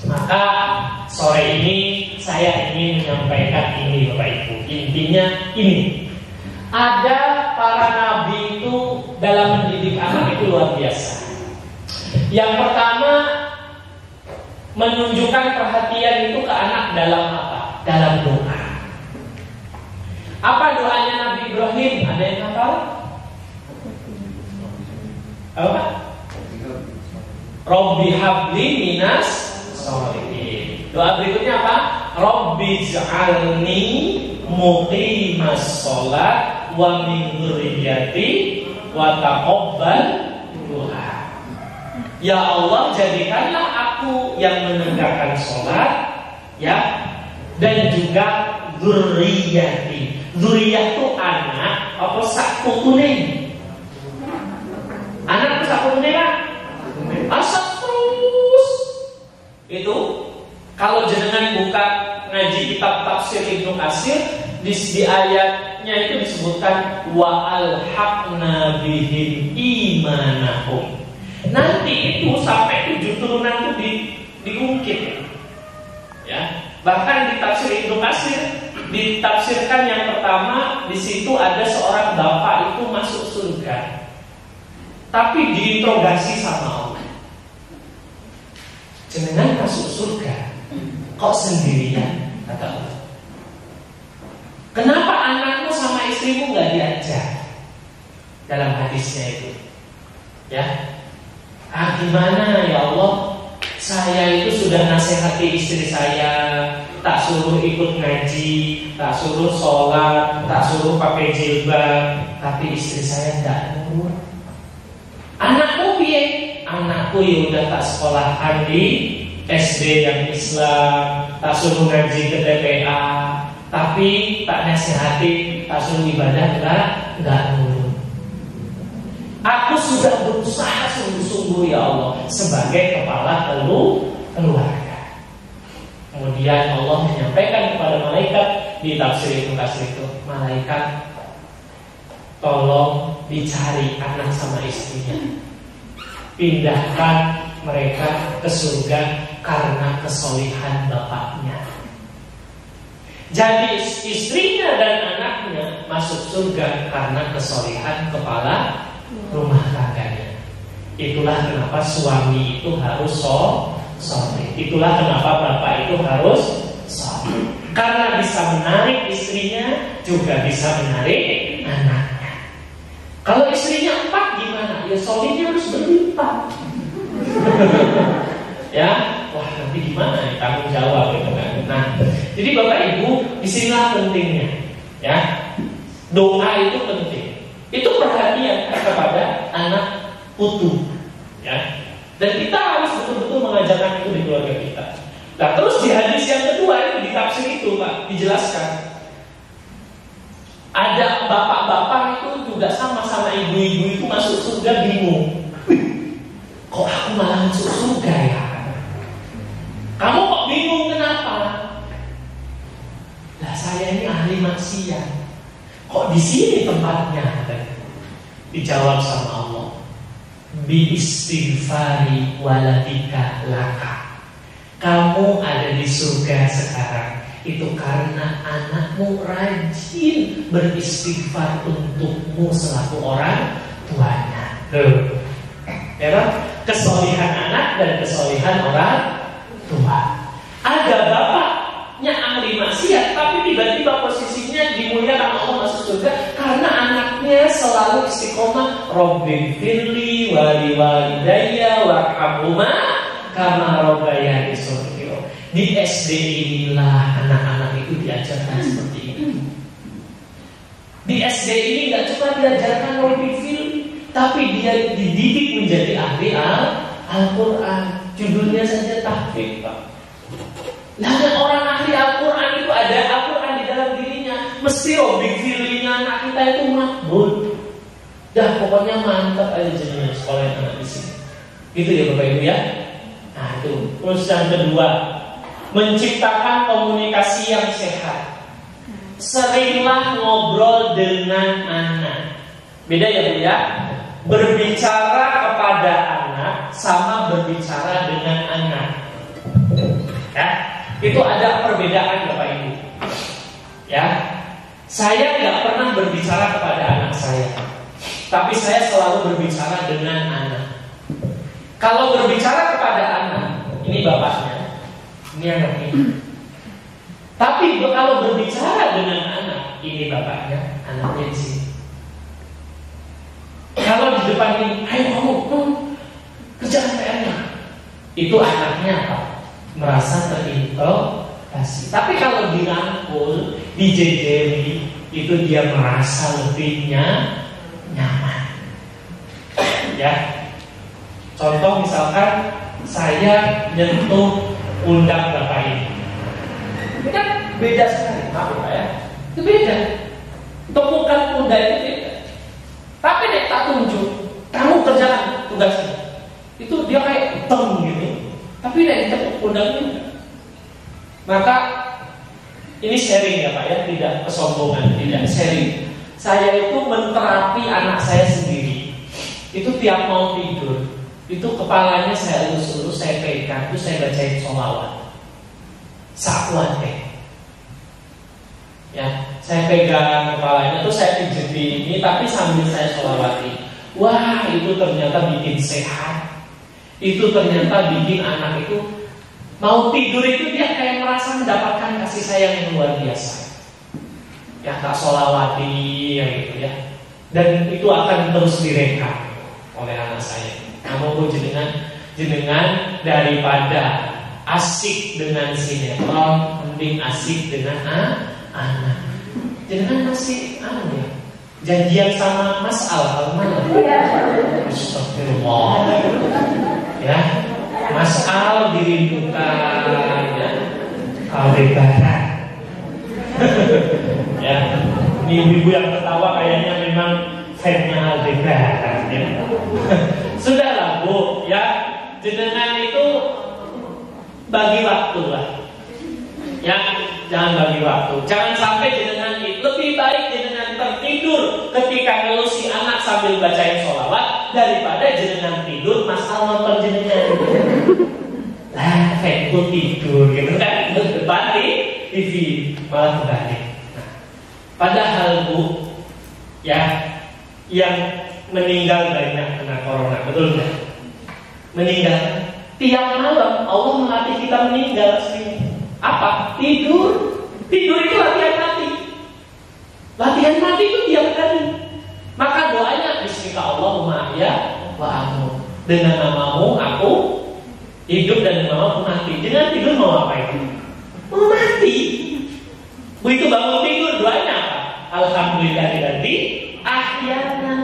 Maka sore ini saya ingin menyampaikan ini Bapak Ibu. Intinya ini, ada para nabi itu dalam mendidik anak itu luar biasa. Yang pertama, menunjukkan perhatian itu ke anak dalam apa? Dalam doa. Apa doanya Nabi Ibrahim? Ada yang hafal? Apa? Robbi habli minas sholihin. Doa berikutnya apa? Robbi ja'alni muqimas sholat wa min dzurriyyati wa taqabbal du'a. Ya Allah, jadikanlah aku yang menegakkan sholat, ya, dan juga dzurriyyati. Dzurriyyah itu anak apa sak putune? Anak sak putune Pak? Asal terus. Itu kalau jenengan buka ngaji kitab tafsir Ibnu Katsir, di ayatnya itu disebutkan wa alhaqna bihim imanahum. Nanti itu sampai 7 turunan itu diungkit. Ya, bahkan di tafsir Ibnu Katsir ditafsirkan yang pertama, di situ ada seorang bapak itu masuk surga, tapi diinterogasi sama Allah. Jenengan masuk surga, kok sendirian? Kata Allah. Kenapa anakmu sama istrimu nggak diajak? Dalam hadisnya itu, ya. Gimana ya Allah? Saya itu sudah nasihati istri saya, tak suruh ikut ngaji, tak suruh sholat, tak suruh pakai jilbab, tapi istri saya tidak nurut. Anakku piye? Anakku ya udah tak sekolahkan di SD yang Islam, tak suruh ngaji ke TPA, tapi tak nasihati, tak suruh ibadah enggak nurut. Aku sudah berusaha sungguh-sungguh ya Allah sebagai kepala keluarga. Kemudian Allah menyampaikan kepada malaikat di tafsir Ibnu Katsir itu, malaikat tolong dicari anak sama istrinya, pindahkan mereka ke surga karena kesolihan bapaknya. Jadi istrinya dan anaknya masuk surga karena kesolihan kepala rumah tangganya. Itulah kenapa suami itu harus soleh. Itulah kenapa bapak itu harus soleh. Karena bisa menarik istrinya, juga bisa menarik anaknya. Kalau istrinya 4 gimana? Ya solehnya harus berlimpah. Ya, wah nanti gimana? Tanggung jawab gitu kan. Nah, jadi bapak ibu, disinilah pentingnya. Ya, doa itu penting. Itu perhatian kepada anak putu, ya. Dan kita harus betul-betul mengajarkan itu di keluarga kita. Nah, terus di hadis yang kedua itu di tafsir itu Pak dijelaskan, ada bapak-bapak itu juga sama ibu-ibu itu masuk surga bingung. Kok aku malah masuk surga ya? Kamu kok bingung kenapa? Lah saya ini ahli maksiat. Kok di sini tempatnya? Dijawab sama Allah, bi istighfari waladika laka. Kamu ada di surga sekarang. Itu karena anakmu rajin beristighfar untukmu selaku orang tuanya. Tuh. Ya kan? Kesolihan anak dan kesolihan orang tua. Ada bapaknya ahli maksiat, tapi tiba-tiba posisinya dimuliakan Allah masuk surga karena anaknya selalu istiqomah. Rabbighfirli wa liwalidayya warhamhuma kama rabbayani shaghira. Di SD inilah anak-anak itu diajarkan seperti ini. Di SD ini nggak cuma diajarkan Rabbighfirli, tapi dia dididik menjadi ahli Al-Quran. Judulnya saja tahfidz, Pak. Nah, orang ahli Al-Quran itu ada Al-Quran di dalam dirinya. Mesti Rabbighfirlinya anak kita itu makbul. Dah pokoknya mantap aja jadinya sekolah yang anak di sini. Gitu ya Bapak Ibu ya. Nah itu. Terus yang kedua, menciptakan komunikasi yang sehat. Seringlah ngobrol dengan anak. Beda ya Bu ya. Berbicara kepada anak sama berbicara dengan anak. Ya, itu ada perbedaan Bapak Ibu. Ya, saya nggak pernah berbicara kepada anak saya, tapi saya selalu berbicara dengan anak. Kalau berbicara kepada anak, ini bapaknya, ini anaknya. Tapi kalau berbicara dengan anak, ini bapaknya, anaknya di sini. Kalau di depan ini, ayo kamu kerjakan PR-nya, itu anaknya apa? Merasa terinterogasi. Tapi kalau dirangkul, dijejeri, itu dia merasa lebih nyaman. Ya, contoh misalkan saya nyentuh pundak bapak ini kan beda sekali, maaf Pak ya, itu beda. Temukan pundak itu beda. Tapi nek tak tunjuk, kamu kerjakan tugasnya, itu dia kayak teng gitu. Tapi nek ditepuk pundaknya. Maka ini sharing ya Pak ya, tidak kesombongan, tidak sharing. Saya itu menterapi anak saya sendiri. Itu tiap mau tidur, itu kepalanya saya elus-elus, saya pegang, itu saya bacain sholawat. Sakuan ya, saya pegang kepalanya tuh saya pijetin ini, tapi sambil saya sholawati. Wah, itu ternyata bikin sehat. Itu ternyata bikin anak itu mau tidur itu dia kayak merasa mendapatkan kasih sayang yang luar biasa. Ya, tak sholawati ya gitu ya. Dan itu akan terus direkam oleh anak saya. Kamu pun jenengan daripada asik dengan sinetron, mending asik dengan anak. Jangan masih ya, janjian sama Mas Al mana? Astagfirullah. Ya, Mas Al dirindukan ya. Aldebaran. Ya, ini ibu-ibu yang ketawa kayaknya memang fansnya Aldebaran ya. Sudahlah Bu, ya, jenengan itu bagi waktu lah. Ya, jangan bagi waktu. Jangan sampai jenengan itu lebih baik jenengan tertidur ketika ngelusi anak sambil bacain sholawat daripada jenengan tidur Mas Al nonton jenengan. Lah, itu tidur gitu kan, depan di TV malah kebalik. Nah, padahal Bu, ya, yang meninggal banyak kena corona, betul nggak? Meninggal. Tiap malam Allah melatih kita meninggal sini. Apa? Tidur. Tidur itu latihan mati. Latihan mati itu tiap hari. Maka doanya bismika Allahumma ahya wa amut. Dengan namamu aku hidup dan dengan namamu mati. Dengan tidur mau apa itu? Mau mati. Begitu bangun tidur doanya apa? Alhamdulillahilladzi ahyana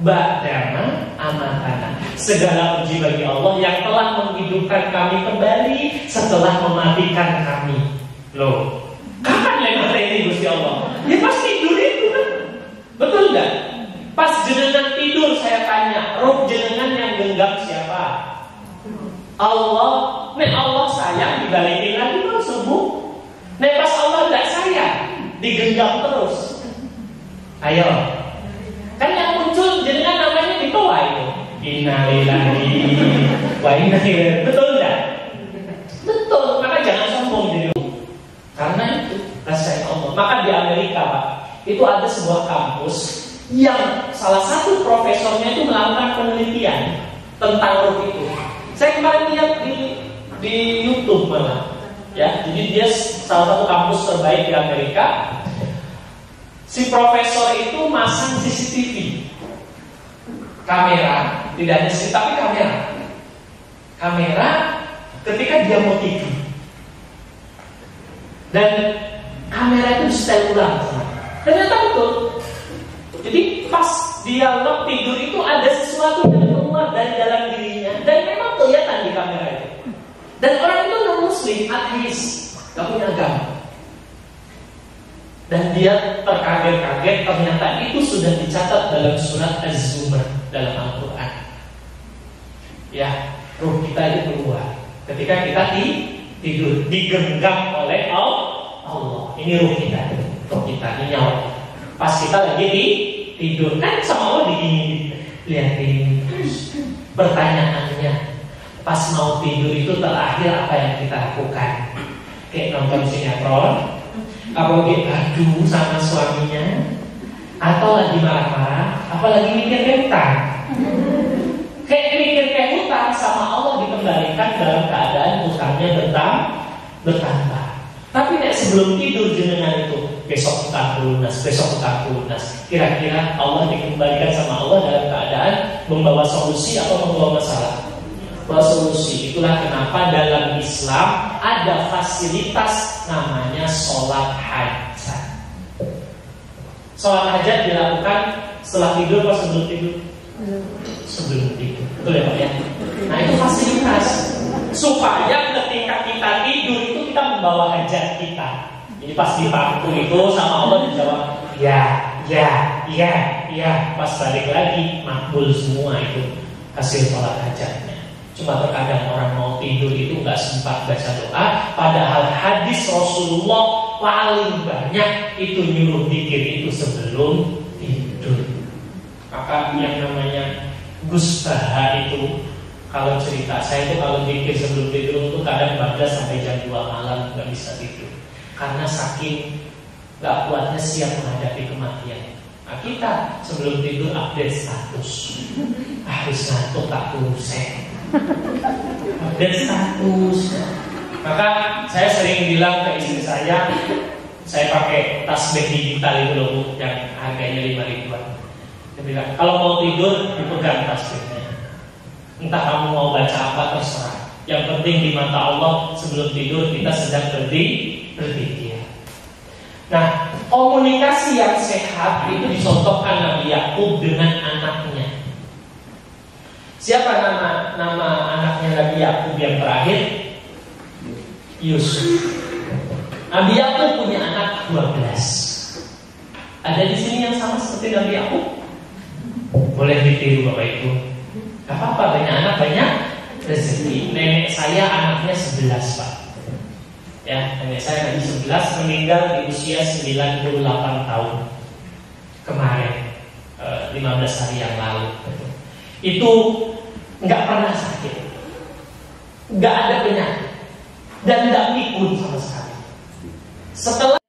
ba'dama amatana. Segala puji bagi Allah yang telah menghidupkan kami kembali setelah mematikan kami. Loh, kapan lewat ini Gusti Allah? Ya pas tidur itu kan. Betul enggak? Pas jenengan tidur saya tanya, roh jenengan yang genggam siapa? Allah. Nek Allah sayang dibalikin lagi mau sembuh. Nek pas Allah enggak sayang digenggam terus. Ayo. Kan yang muncul jenengan namanya ditoa itu. Innalillahi wa inna ilaihi. Betul enggak? Betul. Maka jangan sombong jadi. Karena itu itu ada sebuah kampus yang salah satu profesornya itu melakukan penelitian tentang ruh itu. Saya kemarin lihat di YouTube malah, ya. Jadi dia salah satu kampus terbaik di Amerika. Si profesor itu masang CCTV, kamera, tidak hanya CCTV tapi kamera ketika dia mau tidur. Dan kamera itu setel ulang. Ternyata betul. Jadi pas dia tidur itu ada sesuatu yang keluar dari dalam dirinya, dan memang kelihatan di kamera itu. Dan orang itu non muslim, ateis, gak punya agama. Dan dia terkaget-kaget, ternyata itu sudah dicatat dalam surat Az-Zumar dalam Al-Quran. Ya, ruh kita itu keluar ketika kita tidur, digenggam oleh Allah. Ini ruh kita, ini nyawa. Pas kita lagi tidur, kan sama Allah lihatin. Pertanyaannya, pas mau tidur itu terakhir apa yang kita lakukan? Kayak nonton sinetron, apa lagi adu sama suaminya, atau lagi marah-marah, apa lagi mikir hutang? Kayak mikir hutang sama Allah dikembalikan dalam keadaan hutangnya bertambah. Tapi sebelum tidur jenengan itu besok hutang lunas. Kira-kira Allah dikembalikan sama Allah dalam keadaan membawa solusi atau membawa masalah? Membawa solusi. Itulah kenapa dalam Islam ada fasilitas namanya sholat hajat. Sholat hajat dilakukan setelah tidur atau sebelum tidur? Sebelum tidur. Betul ya Pak ya? Nah itu fasilitas supaya ketika kita tidur itu kita membawa hajat kita. Jadi pas dipantu itu sama Allah dijawab ya. Pas balik lagi makbul semua itu hasil sholat hajatnya. Cuma terkadang orang mau tidur itu nggak sempat baca doa, padahal hadis Rasulullah paling banyak itu nyuruh zikir itu sebelum tidur. Maka yang namanya Gus Baha itu kalau cerita, saya itu kalau zikir sebelum tidur itu kadang 14 sampai jam 2 malam nggak bisa tidur karena saking nggak kuatnya siap menghadapi kematian. Nah kita sebelum tidur update status, harus ngantuk tak pusing, update status. Maka saya sering bilang ke istri saya pakai tasbih digital itu loh yang harganya 5 ribuan. Saya bilang kalau mau tidur dipegang tasbihnya. Entah kamu mau baca apa terserah. Yang penting di mata Allah sebelum tidur kita sedang berpikir. Nah, komunikasi yang sehat itu dicontohkan Nabi Yakub dengan anaknya. Siapa nama anaknya Nabi Yakub yang terakhir? Yusuf. Nabi Yakub punya anak 12. Ada di sini yang sama seperti Nabi Yakub? Boleh ditiru Bapak Ibu. Gak apa-apa, banyak anak banyak rezeki. Nenek saya anaknya 11 Pak. Ya, nenek saya tadi 11 meninggal di usia 98 tahun kemarin, 15 hari yang lalu. Itu nggak pernah sakit, nggak ada penyakit, dan nggak pikun sama sekali. Setelah